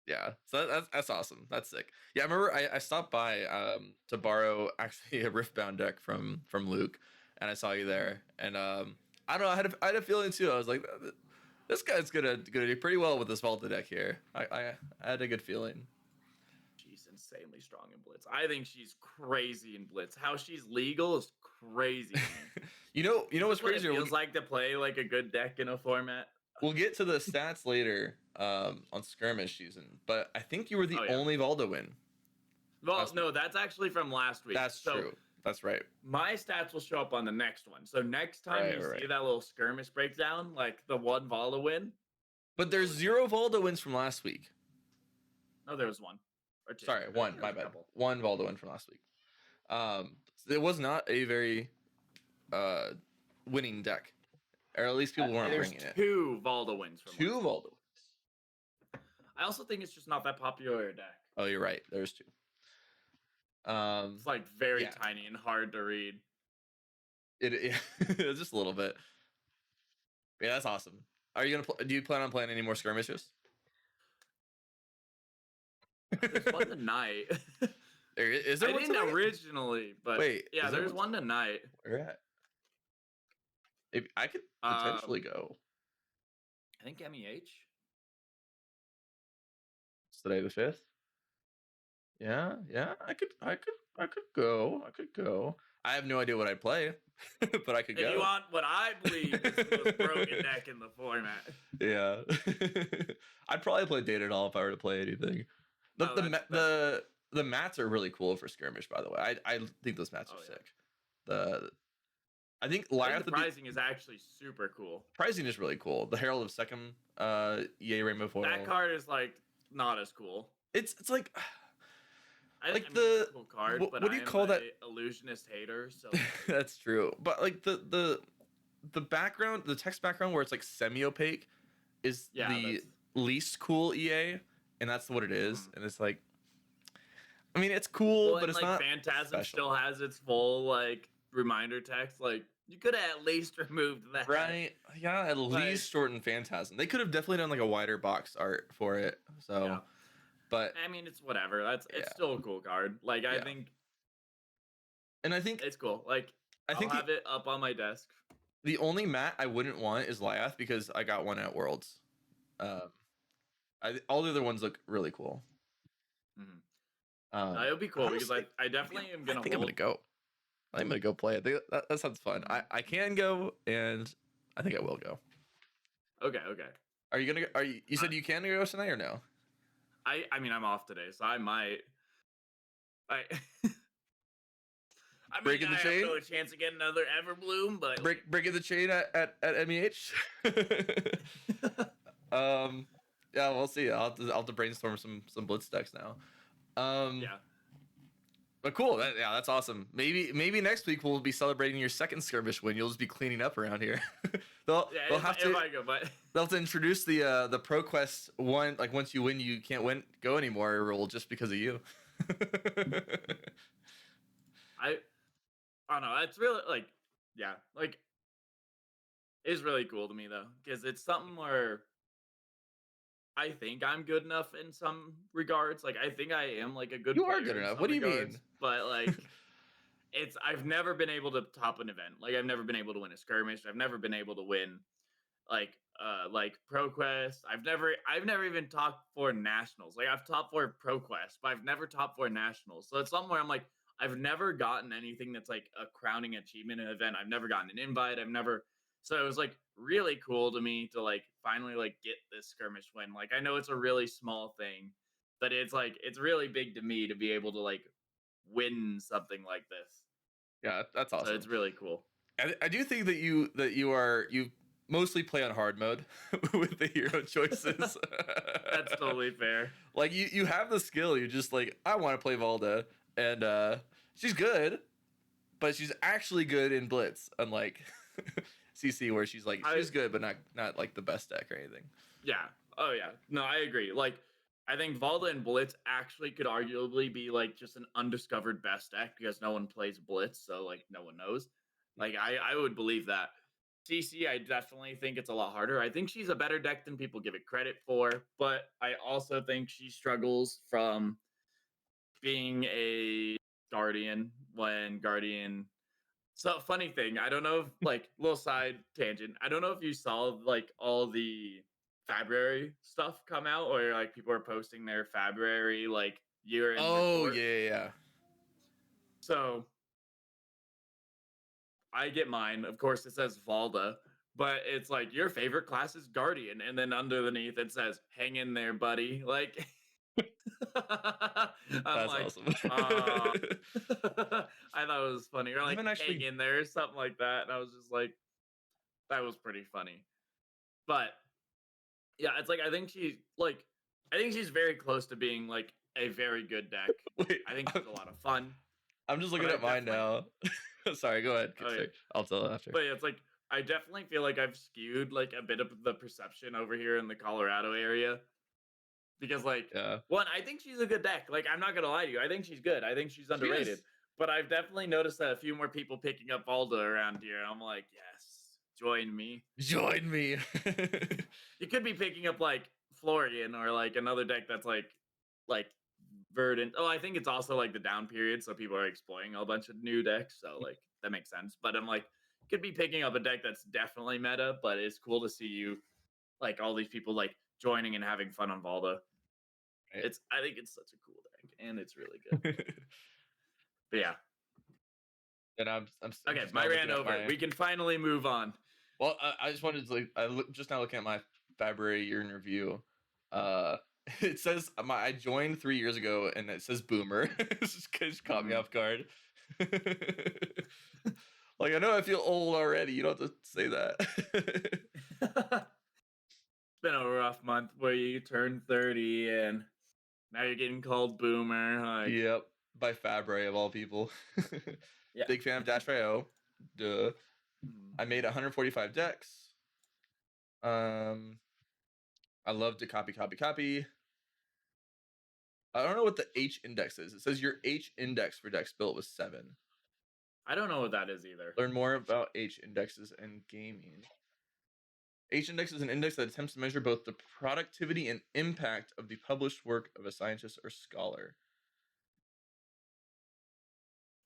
Yeah, so that's awesome. That's sick. Yeah, I remember I stopped by to borrow actually a Riftbound deck from Luke, and I saw you there, and I don't know, I had a feeling too. I was like, this guy's gonna do pretty well with this Valda deck here. I had a good feeling. She's insanely strong in Blitz. I think she's crazy in Blitz. How she's legal is crazy. you know what's crazy? It feels like to play like a good deck in a format. We'll get to the stats later on Skirmish season, but I think you were the only Valda win. Well, no, that's actually from last week. That's true. That's right. My stats will show up on the next one. So next time you see that little Skirmish breakdown, like the one Valda win. But there's 0 Valda wins from last week. No, there was one. Or two. Sorry, one. My bad. One Valda win from last week. It was not a very winning deck. Or at least people weren't bringing it. 2 Valda wins from 2 Valda wins. I also think it's just not that popular a deck. Oh, you're right. There's 2. It's like very tiny and hard to read. It's just a little bit. Yeah, that's awesome. Are you gonna? Do you plan on playing any more skirmishes? There's one tonight. Is there I one didn't tonight? Originally, but wait, yeah, there's one tonight. Where at? If I could potentially go. I think MEH. It's today the 5th. Yeah, I could go. I have no idea what I'd play, but I could go. If you want what I believe is the most broken deck in the format. Yeah. I'd probably play Data Doll if I were to play anything. The mats are really cool for Skirmish, by the way. I think those mats are sick. I think the pricing is actually super cool. Pricing is really cool. The Herald of Second, EA Rainbow Foil. That card is like not as cool. It's like it's a cool card, but what do you call that? Illusionist hater. So that's true. But like the background, the text background where it's like semi-opaque is the least cool EA, and that's what it is. And it's like, I mean, it's cool, but it's like not. Phantasm special. Still has its full like reminder text. Like you could have at least removed that. Right? Yeah, at least shorten Phantasm. They could have definitely done like a wider box art for it. So But I mean, it's whatever. It's yeah, still a cool card. Like I yeah. think And I think it's cool. Like I I'll think have it up on my desk. the only mat I wouldn't want is Lyath because I got one at Worlds. Um, all the other ones look really cool. Mhm. Um, It'll be cool because honestly, I definitely am I gonna think I'm gonna hold. go. I'm gonna go play it. That sounds fun. Mhm. I can go, and I think I will go. Okay, okay. Are you gonna? Are you? You I, said you can go tonight or no? I mean I'm off today, so I might. I I mean Breaking the I have chain. no chance of getting another Everbloom, but like, Breaking the chain at MEH. Yeah, we'll see. I'll have to brainstorm some blitz decks now. yeah. But cool. That's awesome. Maybe next week we'll be celebrating your second skirmish win. You'll just be cleaning up around here. They'll have If to I go, but they'll have to introduce the ProQuest one. Like once you win, you can't go anymore rule just because of you. I don't know. It's really like yeah, like it's really cool to me though because it's something where I think I'm good enough in some regards. Like I think I am like a good You are good player in enough. some What do you mean? regards, but like I've never been able to top an event. Like I've never been able to win a skirmish. I've never been able to win like ProQuest. I've never even topped for nationals. Like I've topped for ProQuest, but I've never topped for nationals. So it's somewhere I'm like I've never gotten anything that's like a crowning achievement in an event. I've never gotten an invite. I've never so it was like really cool to me to like finally like get this skirmish win. Like I know it's a really small thing, but it's like it's really big to me to be able to like win something like this. Yeah, that's So awesome. it's really cool. I do think that you mostly play on hard mode with the hero choices. That's totally fair. Like you have the skill. You're just like I want to play Valda, and she's good, but she's actually good in Blitz, unlike CC where she's good but not like the best deck or anything. Yeah. Oh yeah. No, I agree. Like I think Valda and Blitz actually could arguably be like just an undiscovered best deck because no one plays Blitz, so like no one knows. Like I would believe that. CC, I definitely think it's a lot harder. I think she's a better deck than people give it credit for, but I also think she struggles from being a Guardian when Guardian so funny thing, I don't know if like little side tangent. I don't know if you saw like all the February stuff come out or like people are posting their February like year end Oh report. yeah. So I get mine. Of course, it says Valda, but it's like your favorite class is Guardian, and then underneath it says "Hang in there, buddy." Like, I'm That's like, awesome. I thought it was funny, or I like haven't "Hang actually. in there," or something like that, and I was just like, that was pretty funny. But yeah, it's like I think she's very close to being like a very good deck. Wait, I think she's a lot of fun, I'm just but looking I at mine definitely now. Sorry, go ahead. oh yeah. Sorry. I'll tell after. But yeah, it's like I definitely feel like I've skewed like a bit of the perception over here in the Colorado area because like Yeah. one, I think she's a good deck. Like I'm not gonna lie to you, I think she's good. I think she's She underrated. is. But I've definitely noticed that a few more people picking up Valda around here. I'm like, yes, join me. Join me. You could be picking up like Florian or like another deck that's like Verdant. Oh, I think it's also like the down period, so people are exploring a bunch of new decks. So like that makes sense. But I'm like, could be picking up a deck that's definitely meta, but it's cool to see you like all these people like joining and having fun on Valda. Right. I think it's such a cool deck and it's really good. But yeah. And I'm Okay, just my now ran looking at over. my. We can finally move on. Well, I just wanted to like just now looking at my February year in review. Uh, it says I joined 3 years ago, and it says Boomer. It's just because caught me Mhm. off guard. Like I know I feel old already. You don't have to say that. It's been a rough month where you turn 30 and now you're getting called boomer. Like, Yep, by Fabry of all people. yeah. Big fan of Dash.io. Duh. Mhm. I made 145 decks. Um, I love to copy. I don't know what the H index is. It says your H index for decks built was 7. I don't know what that is either. Learn more about H indexes and gaming. H-index is an index that attempts to measure both the productivity and impact of the published work of a scientist or scholar.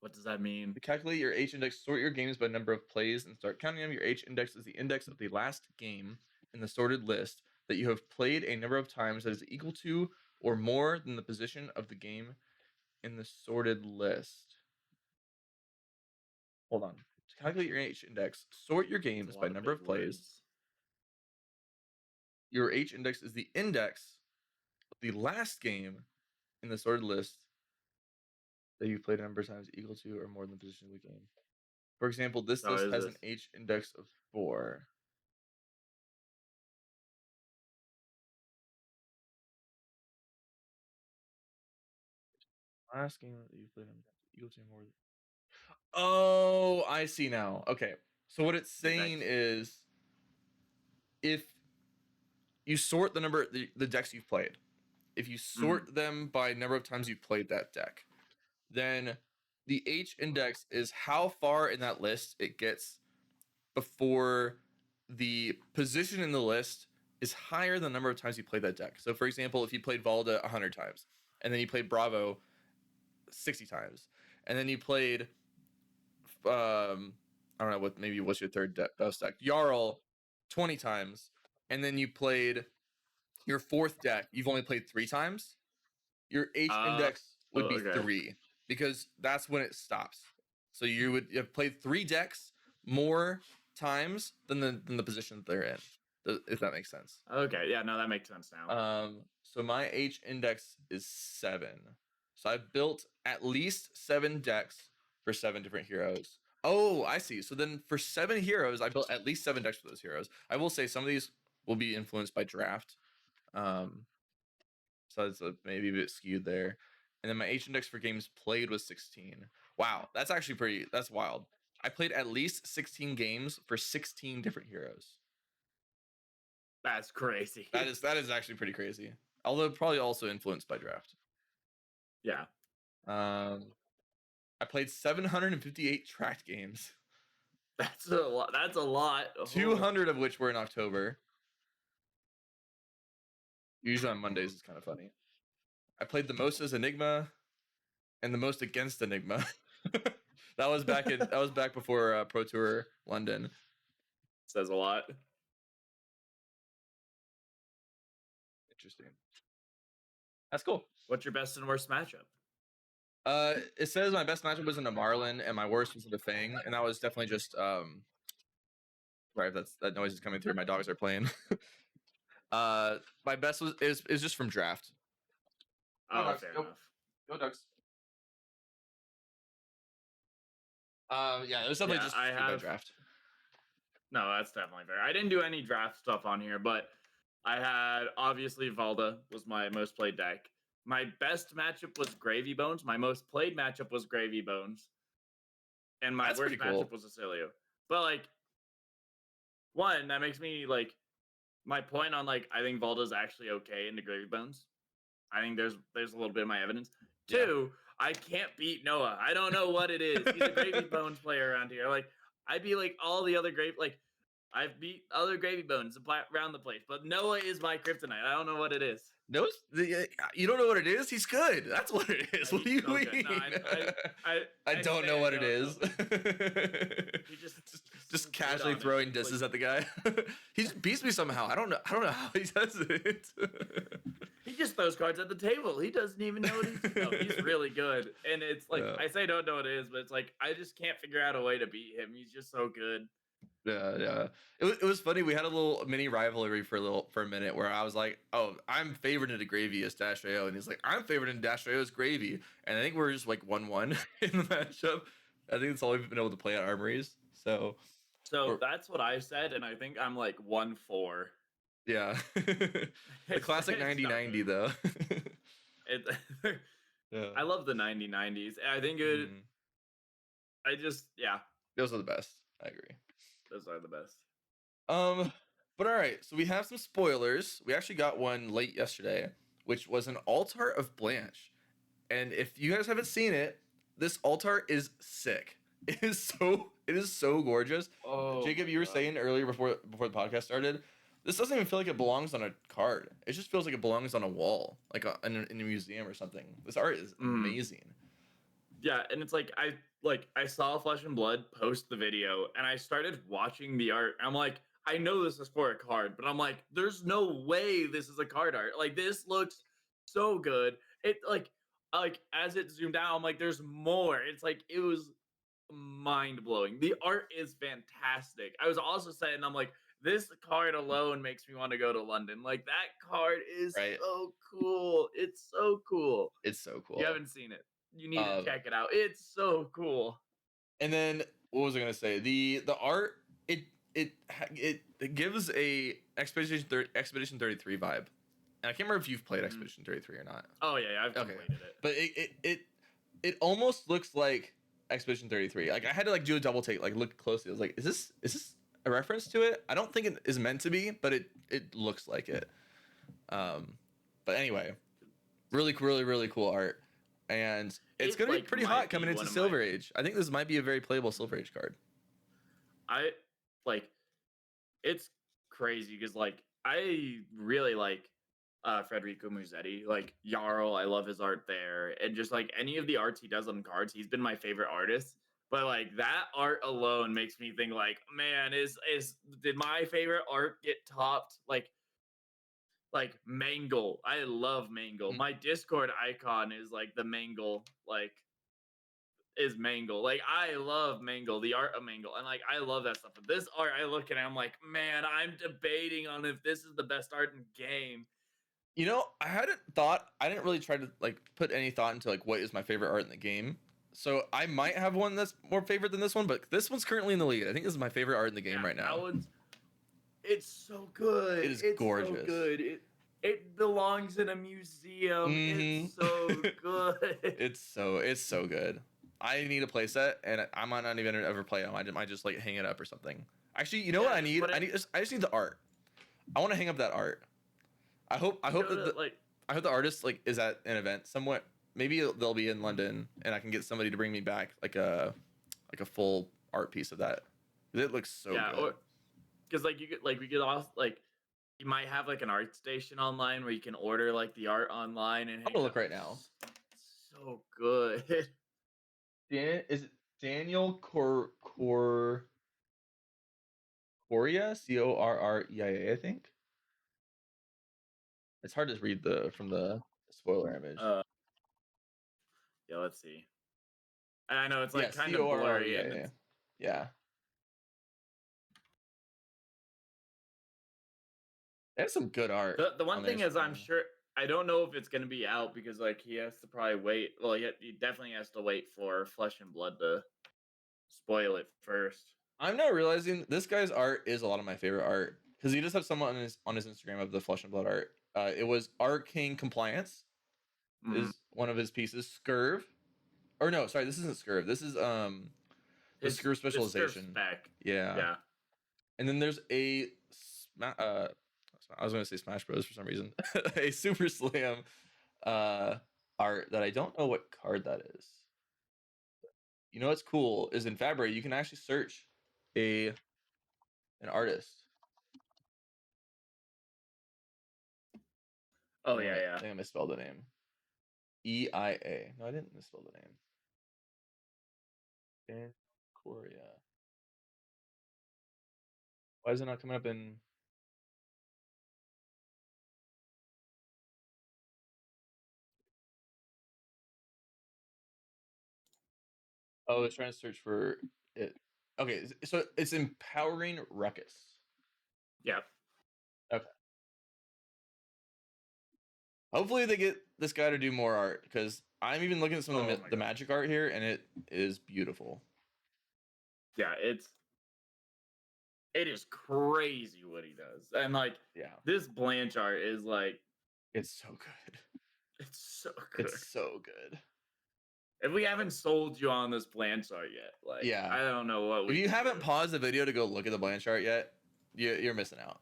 What does that mean? To calculate your H-index, sort your games by number of plays and start counting them. Your H-index is the index of the last game in the sorted list that you have played a number of times that is equal to or more than the position of the game in the sorted list. Hold on. To calculate your H-index, sort your games by number of plays. Words. Your H-index is the index of the last game in the sorted list that you've played a number of times equal to or more than the position of the game. For example, this list has an H-index of 4. Last game that you played equal to more than... Oh, I see now. Okay. So what it's saying is if you sort the number, the decks you've played, if you sort them by number of times you've played that deck, then the H-index is how far in that list it gets before the position in the list is higher than the number of times you played that deck. So for example, if you played Valda 100 times, and then you played Bravo 60 times, and then you played I don't know what's your third best deck, Jarl 20 times, and then you played your fourth deck, you've only played 3 times, your H-index would be 3, because that's when it stops. So you would have played 3 decks more times than the position that they're in, if that makes sense. Okay, yeah, no, that makes sense now. So my H-index is 7. So I've built at least 7 decks for 7 different heroes. Oh, I see. So then for 7 heroes, I built at least 7 decks for those heroes. I will say some of these will be influenced by draft. So it's maybe a bit skewed there. And then my H-index for games played was 16. Wow, that's actually that's wild. I played at least 16 games for 16 different heroes. That's crazy. That is actually pretty crazy. Although probably also influenced by draft. Yeah. I played 758 tracked games. That's a lot. That's a lot. 200 of which were in October. Usually on Mondays is kind of funny. I played the most as Enigma and the most against Enigma. that was back before Pro Tour London. Says a lot. Interesting. That's cool. What's your best and worst matchup? It says my best matchup was in a Marlin and my worst was in a Fang, and that was definitely just right. That noise is coming through. My dogs are playing. My best is just from draft. Oh, fair enough. Go Ducks. Yeah, it was definitely just by draft. No, that's definitely fair. I didn't do any draft stuff on here, but I had obviously Valda was my most played deck. My best matchup was Gravy Bones. My most played matchup was Gravy Bones. And my worst matchup was Acilio. But like, one, that makes me like my point on like I think Valda's actually okay into Gravy Bones. I think there's a little bit of my evidence. Yeah. 2, I can't beat Noah. I don't know what it is. He's a Gravy Bones player around here. Like I'd be like all the other I've beat other Gravy Bones around the place, but Noah is my kryptonite. I don't know what it is. You don't know what it is? He's good. That's what it is. What do you mean? No, I don't know what it is. He just casually throwing disses at the guy. He just beats me somehow. I don't know how he does it. He just throws cards at the table. He doesn't even know what he's no, he's really good. And it's like I say don't know what it is, but it's like I just can't figure out a way to beat him. He's just so good. Yeah. It was funny. We had a little mini rivalry for a minute where I was like, "Oh, I'm favored into Gravy as Dash AO," and he's like, "I'm favored into Dash AO as Gravy," and I think we're just like 1-1 in the matchup. I think that's all we've been able to play at Armories. So that's what I said, and I think I'm like 1-4. Yeah, the classic 90-90 though. Yeah. I love the 90-90s. I think it. Those are the best. I agree. Those are the best. But all right, so we have some spoilers. We actually got one late yesterday, which was an altar of Blanch. And if you guys haven't seen it, this altar is sick. It is so gorgeous. Oh, Jacob, you were saying earlier before the podcast started, this doesn't even feel like it belongs on a card. It just feels like it belongs on a wall, like in a museum or something. This art is amazing. Yeah, and it's like I saw Flesh and Blood post the video, and I started watching the art. I'm like, I know this is for a card, but I'm like, there's no way this is a card art. Like this looks so good. It like as it zoomed out, I'm like, there's more. It's like it was mind blowing. The art is fantastic. I was also saying, I'm like, this card alone makes me want to go to London. Like that card is Right. so cool. It's so cool. It's so cool. You haven't seen it. You need to check it out. It's so cool. And then what was I gonna say? The art it gives a Expedition 33 vibe. And I can't remember if you've played Expedition 33 or not. Oh yeah, I've completed it. But it almost looks like Expedition 33. Like I had to like do a double take, like look closely. I was like, is this a reference to it? I don't think it is meant to be, but it looks like it. But anyway, really cool art. And it's gonna be pretty hot coming into Silver Age. I think this might be a very playable Silver Age card. I like it's crazy because like I really like Federico Musetti, like Jarl. I love his art there, and just like any of the arts he does on cards, he's been my favorite artist. But like that art alone makes me think like, man, did my favorite art get topped? Like Mangle. I love Mangle. My Discord icon is like the Mangle, like is Mangle. Like I love Mangle, the art of Mangle. And like I love that stuff. But this art, I look at it, I'm like, man, I'm debating on if this is the best art in game. You know, I didn't really try to like put any thought into like what is my favorite art in the game. So I might have one that's more favorite than this one, but this one's currently in the lead. I think this is my favorite art in the game right now. That one's it's so good. It is gorgeous. So good. It belongs in a museum. It's so good. It's so good. I need a playset, and I might not even ever play them. I might just like hang it up or something. Actually, you know what I need? I just need the art. I want to hang up that art. I hope I hope the artist like is at an event somewhere. Maybe they'll be in London, and I can get somebody to bring me back like a full art piece of that. It looks so good. Because like we could also like you might have like an art station online where you can order like the art online and I'm gonna look right now. So good. Is it Daniel Correa? Correia, I think. It's hard to read from the spoiler image. Yeah, let's see. I know it's like kind of blurry. Yeah. That's some good art. The one thing is, I'm sure I don't know if it's gonna be out because like he has to probably wait. Well, he definitely has to wait for Flesh and Blood to spoil it first. I'm now realizing this guy's art is a lot of my favorite art because he just had someone on his Instagram of the Flesh and Blood art. It was Arcane Compliance is one of his pieces. Scurv, or no, sorry, this isn't Scurv. This is the Scurv specialization. Yeah. And then there's I was going to say Smash Bros for some reason. A Super Slam art that I don't know what card that is. You know what's cool is in Fabry you can actually search an artist. Oh yeah. I think I misspelled the name. EIA. No, I didn't misspell the name. Dan Correa. Why is it not coming up in? Oh, it's trying to search for it. Okay, so it's Empowering Ruckus. Yeah. Okay. Hopefully they get this guy to do more art because I'm even looking at some of the magic art here and it is beautiful. Yeah, it is crazy what he does. And like this Blanch art is like it's so good. It's so good. It's so good. If we haven't sold you on this Blanch art yet, like I don't know what if you haven't paused the video to go look at the Blanch art yet, you're missing out.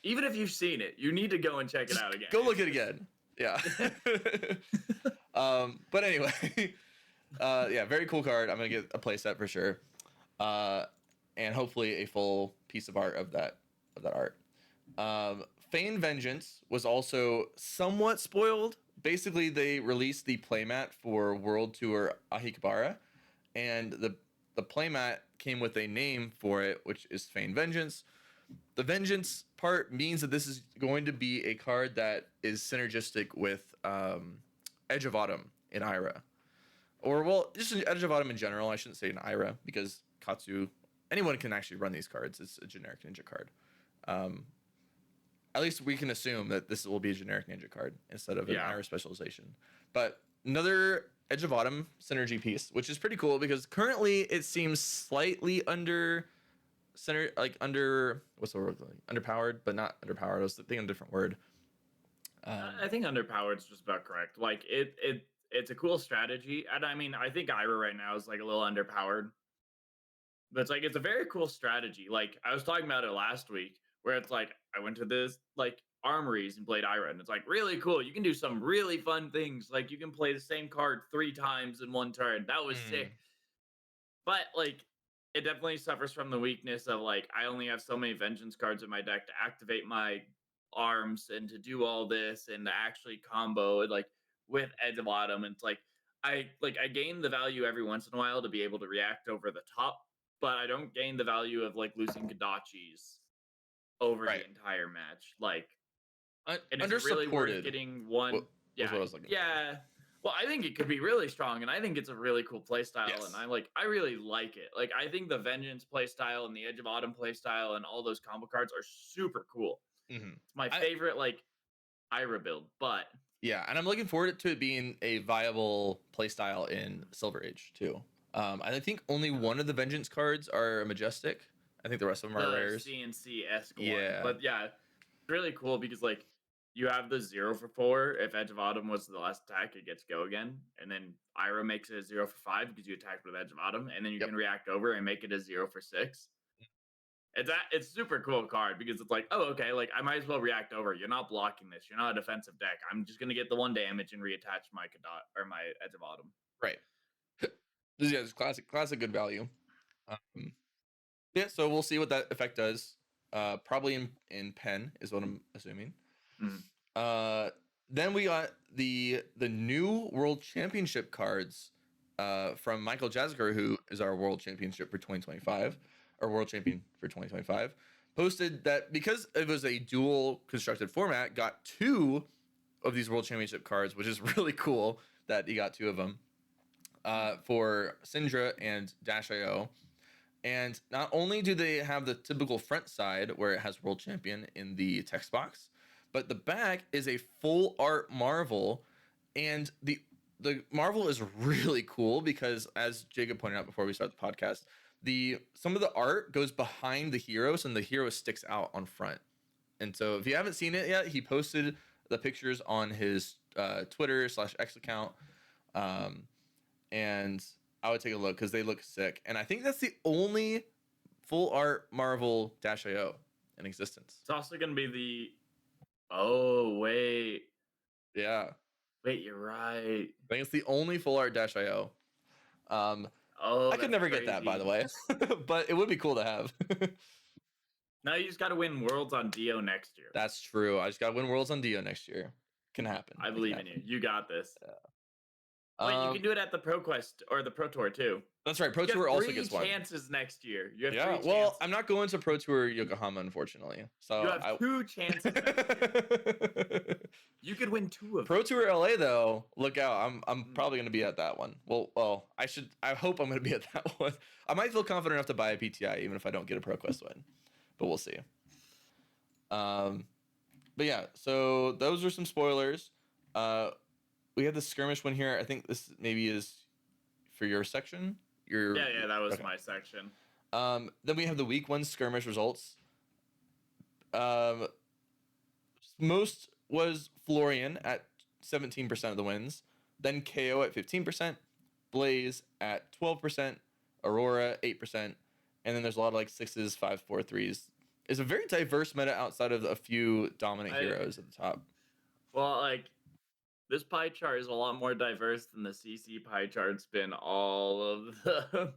Even if you've seen it, you need to go and check it out again. Go look at it again. Yeah. But anyway, Yeah, very cool card. I'm gonna get a playset for sure, and hopefully a full piece of art of that art. Feign Vengeance was also somewhat spoiled. Basically, they released the playmat for World Tour Ahikabara, and the playmat came with a name for it, which is Feign Vengeance. The Vengeance part means that this is going to be a card that is synergistic with Edge of Autumn in Ira. Or, well, just Edge of Autumn in general. I shouldn't say in Ira, because Katsu, anyone can actually run these cards. It's a generic ninja card. At least we can assume that this will be a generic ninja card instead of an Ira specialization. But another Edge of Autumn synergy piece, which is pretty cool because currently it seems slightly under what's the word? Underpowered, but not underpowered. I was thinking a different word. I think underpowered is just about correct. Like it's a cool strategy, and I mean, I think Ira right now is like a little underpowered, but it's like it's a very cool strategy. Like I was talking about it last week, where it's like I went to this like armories and played Ira, and it's like really cool. You can do some really fun things. Like you can play the same card 3 times in one turn. That was sick. But like it definitely suffers from the weakness of like I only have so many vengeance cards in my deck to activate my arms and to do all this and to actually combo it like with Edge of Autumn. And it's like I gain the value every once in a while to be able to react over the top, but I don't gain the value of like losing Kadachis over the entire match. Like and it's really worth getting one. Yeah. What I was looking for. Well, I think it could be really strong, and I think it's a really cool play style, and I really like it. Like, I think the Vengeance play style and the Edge of Autumn play style and all those combo cards are super cool. It's my favorite, like, Ira build, but... Yeah, and I'm looking forward to it being a viable play style in Silver Age, too. I think only one of the Vengeance cards are Majestic. I think the rest of them are rares. CNC-esque one. But, yeah, it's really cool because, like, you have the 0 for 4. If Edge of Autumn was the last attack, it gets go again. And then Ira makes it a 0 for 5 because you attacked with Edge of Autumn. And then you can react over and make it a 0 for 6. It's super cool card because it's like, oh, okay, like I might as well react over. You're not blocking this. You're not a defensive deck. I'm just gonna get the 1 damage and reattach my my Edge of Autumn. Right. Yeah, it's classic good value. Yeah, so we'll see what that effect does. Probably in pen is what I'm assuming. Then we got the new World Championship cards from Michael Jasker, who is our World Championship for 2025, or World Champion for 2025, posted that because it was a dual constructed format, got 2 of these World Championship cards, which is really cool that he got 2 of them for Syndra and Dash.io. And not only do they have the typical front side where it has World Champion in the text box, but the back is a full art Marvel, and the Marvel is really cool because, as Jacob pointed out before we start the podcast, some of the art goes behind the heroes and the hero sticks out on front. And so if you haven't seen it yet, he posted the pictures on his Twitter/X account, and I would take a look because they look sick. And I think that's the only full art Marvel -IO in existence. It's also going to be the... Oh, wait. Yeah. Wait, you're right. I think it's the only full art -IO. I could never get that, by the way. But it would be cool to have. Now you just got to win Worlds on Dio next year. That's true. I just got to win Worlds on Dio next year. Can happen. I believe in you. You got this. Yeah. Wait, you can do it at the Pro Quest or the Pro Tour too. That's right. Pro Tour also gets 3 chances next year. You have 3 chances. Well, I'm not going to Pro Tour Yokohama, unfortunately. So you have 2 chances next year. You could win 2 of them. Pro Tour LA though, look out. I'm probably going to be at that one. Well, I hope I'm going to be at that one. I might feel confident enough to buy a PTI even if I don't get a Pro Quest win. But we'll see. But yeah, so those are some spoilers. We had the Skirmish one here. I think this maybe is for your section. Yeah, that was my section. Then we have the week 1 Skirmish results. Most was Florian at 17% of the wins. Then KO at 15%. Blaze at 12%. Aurora 8%. And then there's a lot of like 6s, 5s, 4, 3s. It's a very diverse meta outside of a few dominant heroes at the top. Well, like... this pie chart is a lot more diverse than the CC pie chart's been all of the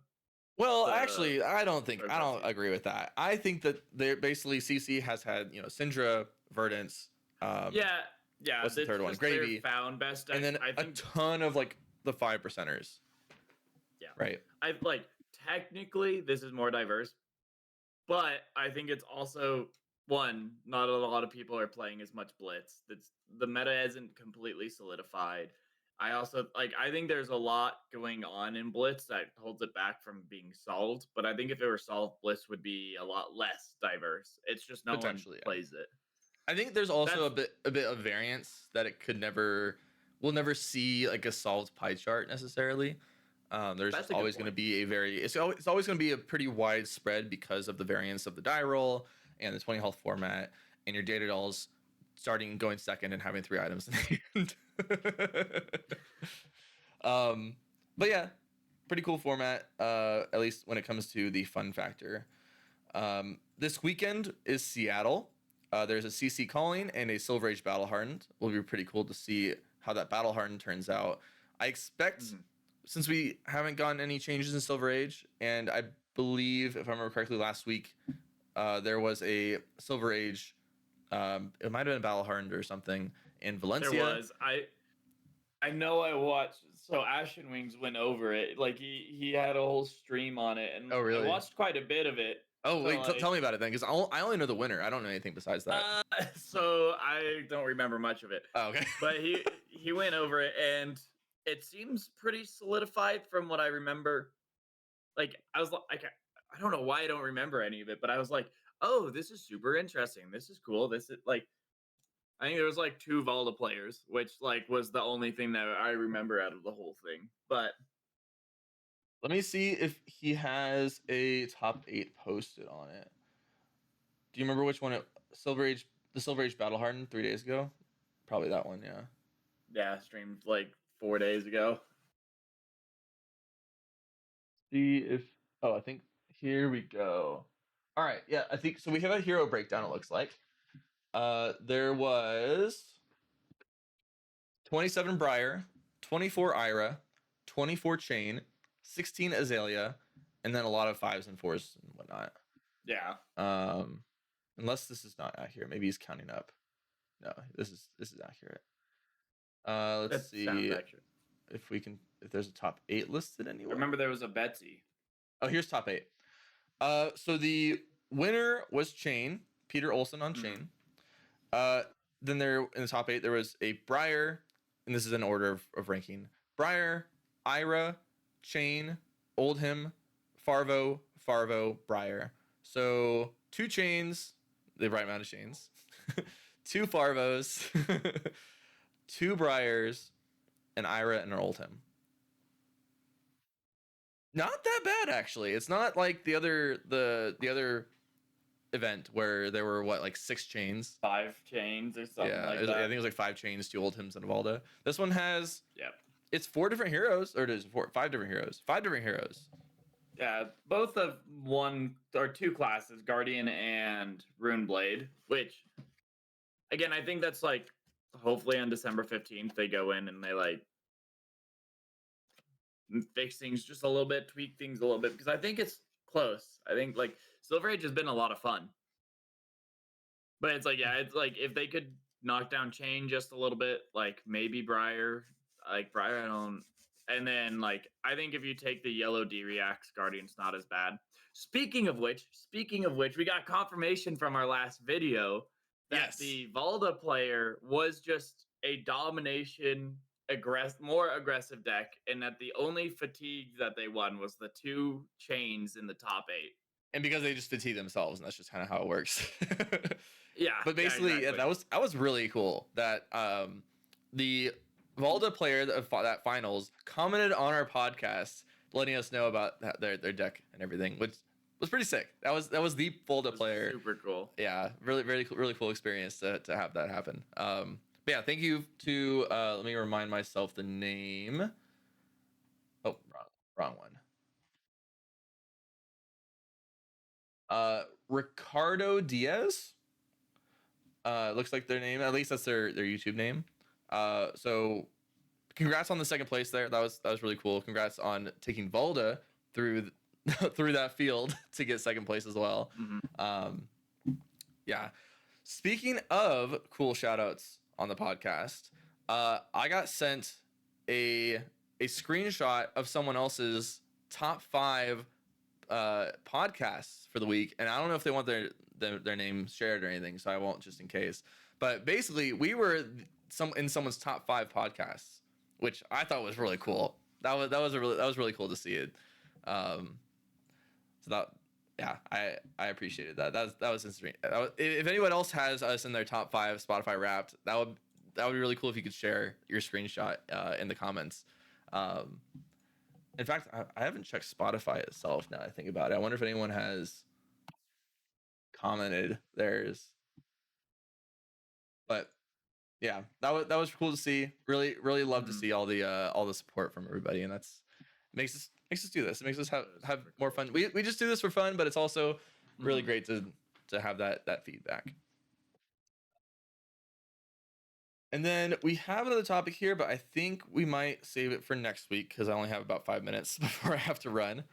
Well, the actually, I don't season. agree with that. I think that they're basically CC has had, Syndra, Verdance, um, Yeah, yeah, what's the it's third one? just their Gravy, found best and deck. then I a think, ton of like the 5%ers, yeah, right? I like technically this is more diverse, but I think it's also one, not a lot of people are playing as much Blitz. That's the meta isn't completely solidified. I also like I think there's a lot going on in Blitz that holds it back from being solved, but I think if it were solved, Blitz would be a lot less diverse. It's just no one Potentially, yeah. plays it. I think there's also That's a bit of variance that we'll never see like a solved pie chart necessarily. There's that's just a good always going to point. be it's always going to be a pretty wide spread because of the variance of the die roll and the 20 health format and your data dolls going second and having 3 items in the end. um, but yeah, pretty cool format. At least when it comes to the fun factor. This weekend is Seattle. There's a CC calling and a Silver Age Battle Hardened. Will be pretty cool to see how that Battle Hardened turns out. I expect, Mhm. since we haven't gotten any changes in Silver Age, and I believe, if I remember correctly, last week there was a Silver Age. It might have been a Battle Hardened or something in There Valencia. was. I know I watched so Ashen Wings went over it. Like he had a whole stream on it and Oh, I really? watched quite a bit of it. Oh, So wait, like tell me about it then, because I only know the winner. I don't know anything besides that. so I don't remember much of it. Oh, okay. But he went over it and it seems pretty solidified from what I remember. Like I was like I don't know why I don't remember any of it, but I was like, "Oh, this is super interesting. This is cool. This is like I think there was like 2 Volta players, which like was the only thing that I remember out of the whole thing. But Let me see if he has a top 8 posted on it. Do you remember which one? The Silver Age Battle Hardened 3 days ago. Probably that one, yeah. yeah, streamed like 4 days ago. See if. Oh, I think here we go. All right, yeah, I think so. We have a hero breakdown. It looks like. There was 27 Briar, 24 Ira, 24 Chain, 16 Azalea, and then a lot of 5s and 4s and whatnot. Yeah. Unless this is not accurate, maybe he's counting up. No, this is accurate. Let's That sounds see accurate. if there's a top 8 listed I anywhere. remember there was a Betsy. Oh, here's top 8. So the winner was Chain, Peter Olson on Chain. Then there in the top 8 there was a Briar, and this is in order of ranking. Briar, Ira, Chain, Oldhim, Farvo, Briar. So 2 chains, the right amount of chains. 2 Farvos, 2 Briars, an Ira, and an Oldhim. Not that bad actually. It's not like the other event where there were like 6 chains. 5 chains or something Yeah, like I that. think it was like 5 chains, 2 Oldhims, and a Valda. This one has it's 4 different heroes, or it is 5 different heroes. 5 different heroes. Yeah, both of 1 or 2 classes, Guardian and Runeblade, which again, I think that's like hopefully on December 15th they go in and they like fix things just a little bit, tweak things a little bit because I think it's close. I think like Silver Age has been a lot of fun. But it's like yeah, it's like if they could knock down Chain just a little bit, like maybe Briar, I don't and then like I think if you take the yellow D reacts, Guardian's not as bad. Speaking of which, we got confirmation from our last video that the Valda player was just a domination more aggressive deck, and that the only fatigue that they won was the 2 chains in the top 8. And because they just fatigue themselves, and that's just kind of how it works. Yeah. But basically, exactly. that was really cool. That the Valda player that finals commented on our podcast, letting us know about their deck and everything, which was pretty sick. That was the Valda player. Super cool. Yeah, really cool experience to have that happen. But yeah, thank you to let me remind myself the name. Oh, wrong one. Ricardo Diaz. Looks like their name. At least that's their YouTube name. So congrats on the second place there. That was really cool. Congrats on taking Valda through through that field to get second place as well. Yeah. Speaking of cool shout outs on the podcast, I got sent a screenshot of someone else's top 5 podcasts for the week, and I don't know if they want their name shared or anything, so I won't, just in case. But basically, we were in someone's top 5 podcasts, which I thought was really cool. That was really cool to see it. So that, yeah, I appreciated that. That was insane. If anyone else has us in their top 5 Spotify Wrapped, that would be really cool if you could share your screenshot in the comments. In fact, I haven't checked Spotify itself now that I think about it. I wonder if anyone has commented theirs. But yeah, that was cool to see. Really love to see all the support from everybody, and that's makes us do this. It makes us have more fun. We just do this for fun, but it's also really great to have that feedback. And then we have another topic here, but I think we might save it for next week because I only have about 5 minutes before I have to run.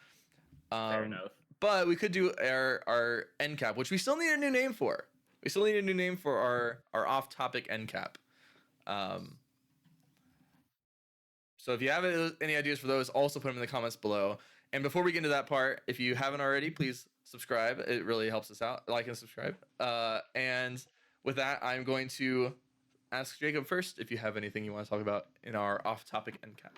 Fair enough. But we could do our end cap, which we still need a new name for. We still need a new name for our off-topic end cap. So if you have any ideas for those, also put them in the comments below. And before we get into that part, if you haven't already, please subscribe. It really helps us out. Like and subscribe. And with that, I'm going to ask Jacob first if you have anything you want to talk about in our off-topic end cap.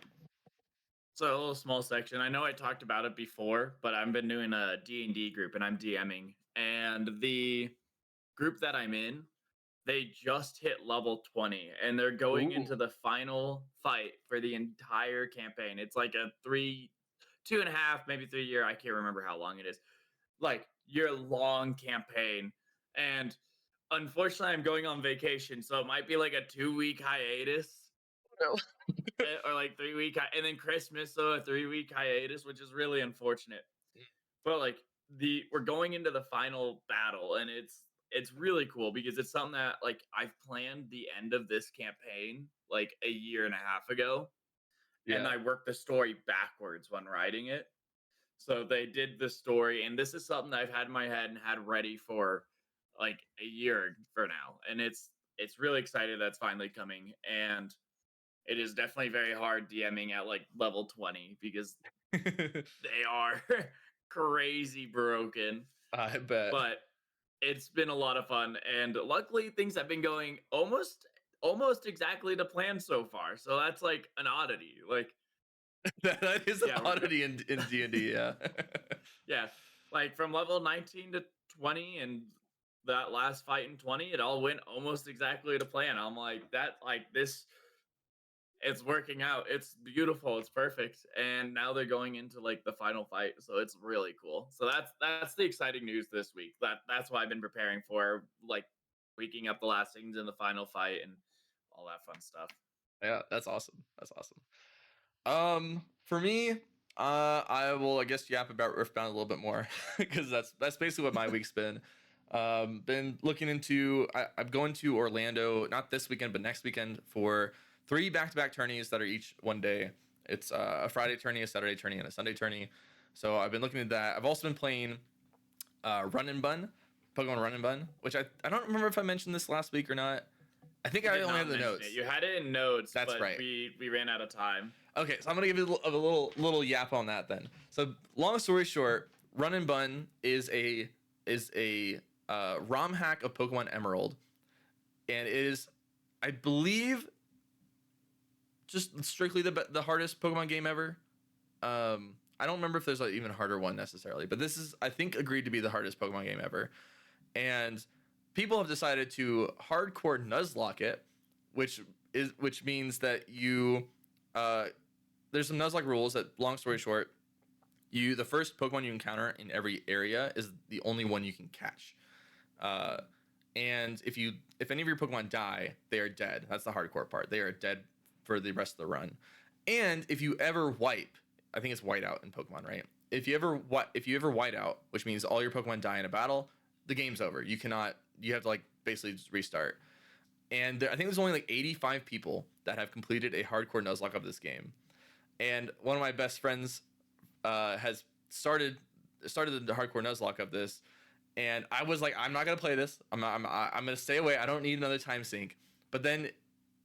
So a little small section. I know I talked about it before, but I've been doing a D&D group and I'm DMing. And the group that I'm in, they just hit level 20 and they're going into the final fight for the entire campaign. It's like a 2.5, maybe 3 year. I can't remember how long it is. Like year long campaign. And unfortunately, I'm going on vacation, so it might be like a 2-week hiatus. No. Or like 3-week, and then Christmas, so a 3-week hiatus, which is really unfortunate. But like we're going into the final battle, and it's really cool because it's something that like I've planned the end of this campaign like a year and a half ago, and I worked the story backwards when writing it. So they did the story, and this is something that I've had in my head and had ready for like a year for now, and it's really excited that's finally coming. And it is definitely very hard DMing at like level 20 because they are crazy broken. I bet. But it's been a lot of fun, and luckily things have been going almost exactly to plan so far. So that's like an oddity. Like that is an oddity in D&D, yeah. Yeah, like from level 19 to 20 and that last fight in 20, it all went almost exactly to plan. I'm like, this, it's working out. It's beautiful. It's perfect. And now they're going into like the final fight. So it's really cool. So that's the exciting news this week. That's what I've been preparing for, like waking up the last things in the final fight and all that fun stuff. Yeah, that's awesome. For me, I will, I guess, yap about Riftbound a little bit more because that's basically what my week's been. Been looking into. I'm going to Orlando, not this weekend, but next weekend for 3 back-to-back tourneys that are each one day. It's a Friday tourney, a Saturday tourney, and a Sunday tourney. So I've been looking at that. I've also been playing Run and Bun, Pokemon Run and Bun, which I don't remember if I mentioned this last week or not. I think I only have the notes. You had it in notes. That's but right. We ran out of time. Okay, so I'm gonna give you a little yap on that then. So long story short, Run and Bun is a ROM hack of Pokemon Emerald, and it is, I believe, just strictly the hardest Pokemon game ever. I don't remember if there's like even harder one necessarily, but this is, I think, agreed to be the hardest Pokemon game ever. And people have decided to hardcore Nuzlocke it, which means that you there's some Nuzlocke rules that, long story short, the first Pokemon you encounter in every area is the only one you can catch. And if any of your Pokemon die, they are dead. That's the hardcore part. They are dead for the rest of the run. And if you ever wipe, I think it's whiteout in Pokemon, right? If you ever white out, which means all your Pokemon die in a battle, the game's over. You have to like basically just restart. and I think there's only like 85 people that have completed a hardcore Nuzlocke of this game. And one of my best friends has started the hardcore Nuzlocke of this, and I was like, I'm not gonna play this. I'm gonna stay away. I don't need another time sink. But then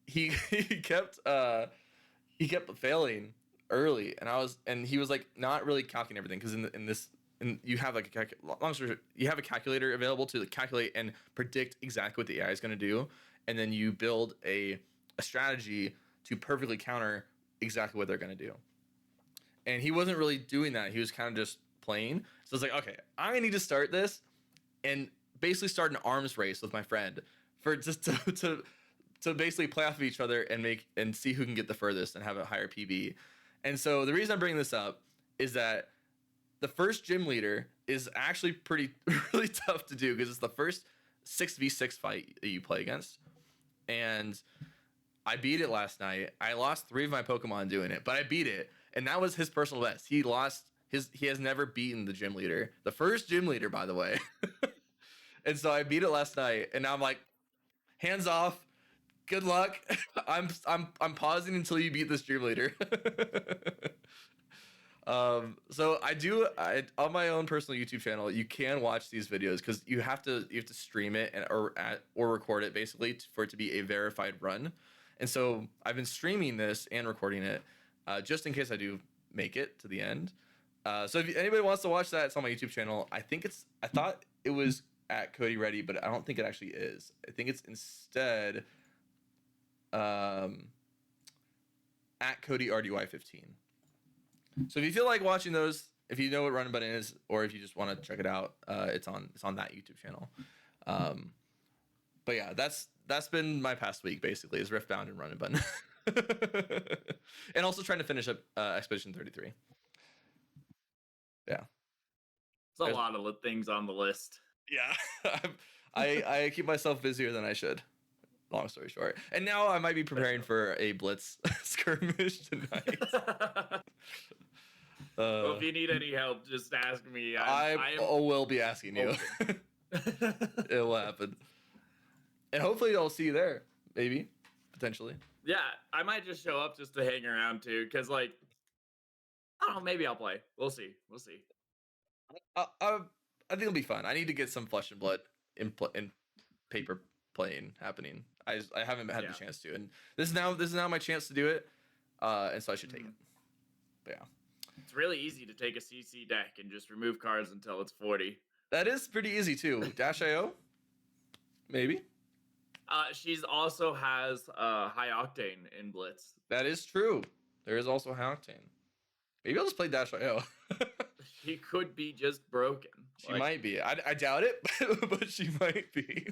he he kept failing early, and he was like not really calculating everything, because in you have like long story short, you have a calculator available to like calculate and predict exactly what the AI is going to do, and then you build a strategy to perfectly counter exactly what they're going to do. And he wasn't really doing that. He was kind of just playing. So it's like, okay, I need to start this and basically start an arms race with my friend for just to basically play off of each other and see who can get the furthest and have a higher PB. And so the reason I'm bringing this up is that the first gym leader is actually really tough to do, because it's the first 6v6 fight that you play against. And I beat it last night. I lost 3 of my Pokemon doing it, but I beat it. And that was his personal best. He has never beaten the gym leader. The first gym leader, by the way. And so I beat it last night, and now I'm like, hands off. Good luck. I'm pausing until you beat this gym leader. So on my own personal YouTube channel, you can watch these videos, because you have to stream it or record it basically for it to be a verified run. And so I've been streaming this and recording it just in case I do make it to the end. So if anybody wants to watch that, it's on my YouTube channel. I thought it was at Cody Ready, but I don't think it actually is. I think it's instead at Cody RDY 15. So if you feel like watching those, if you know what Run Button is, or if you just want to check it out, it's on that YouTube channel. But yeah, that's been my past week basically, is Riftbound and Run Button, and also trying to finish up Expedition 33. Yeah, There's a lot of things on the list. Yeah, I keep myself busier than I should. Long story short, and now I might be preparing for a Blitz skirmish tonight. Well, if you need any help, just ask me. I will be asking you. It will happen, and hopefully I'll see you there. Maybe, potentially. Yeah, I might just show up just to hang around too, because like, I don't know, maybe I'll play. We'll see. I think it'll be fun. I need to get some Flesh and Blood in paper playing happening. I haven't had the chance to, and this is now my chance to do it, and so I should take it. But yeah, it's really easy to take a CC deck and just remove cards until it's 40. That is pretty easy too. Dash.io, maybe. She's also has High Octane in Blitz. That is true. There is also High Octane. Maybe I'll just play Dash.io. She could be just broken. She might be. I doubt it, but she might be.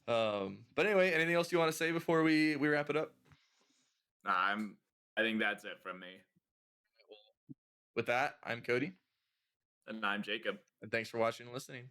But anyway, anything else you want to say before we wrap it up? I think that's it from me. With that, I'm Cody. And I'm Jacob. And thanks for watching and listening.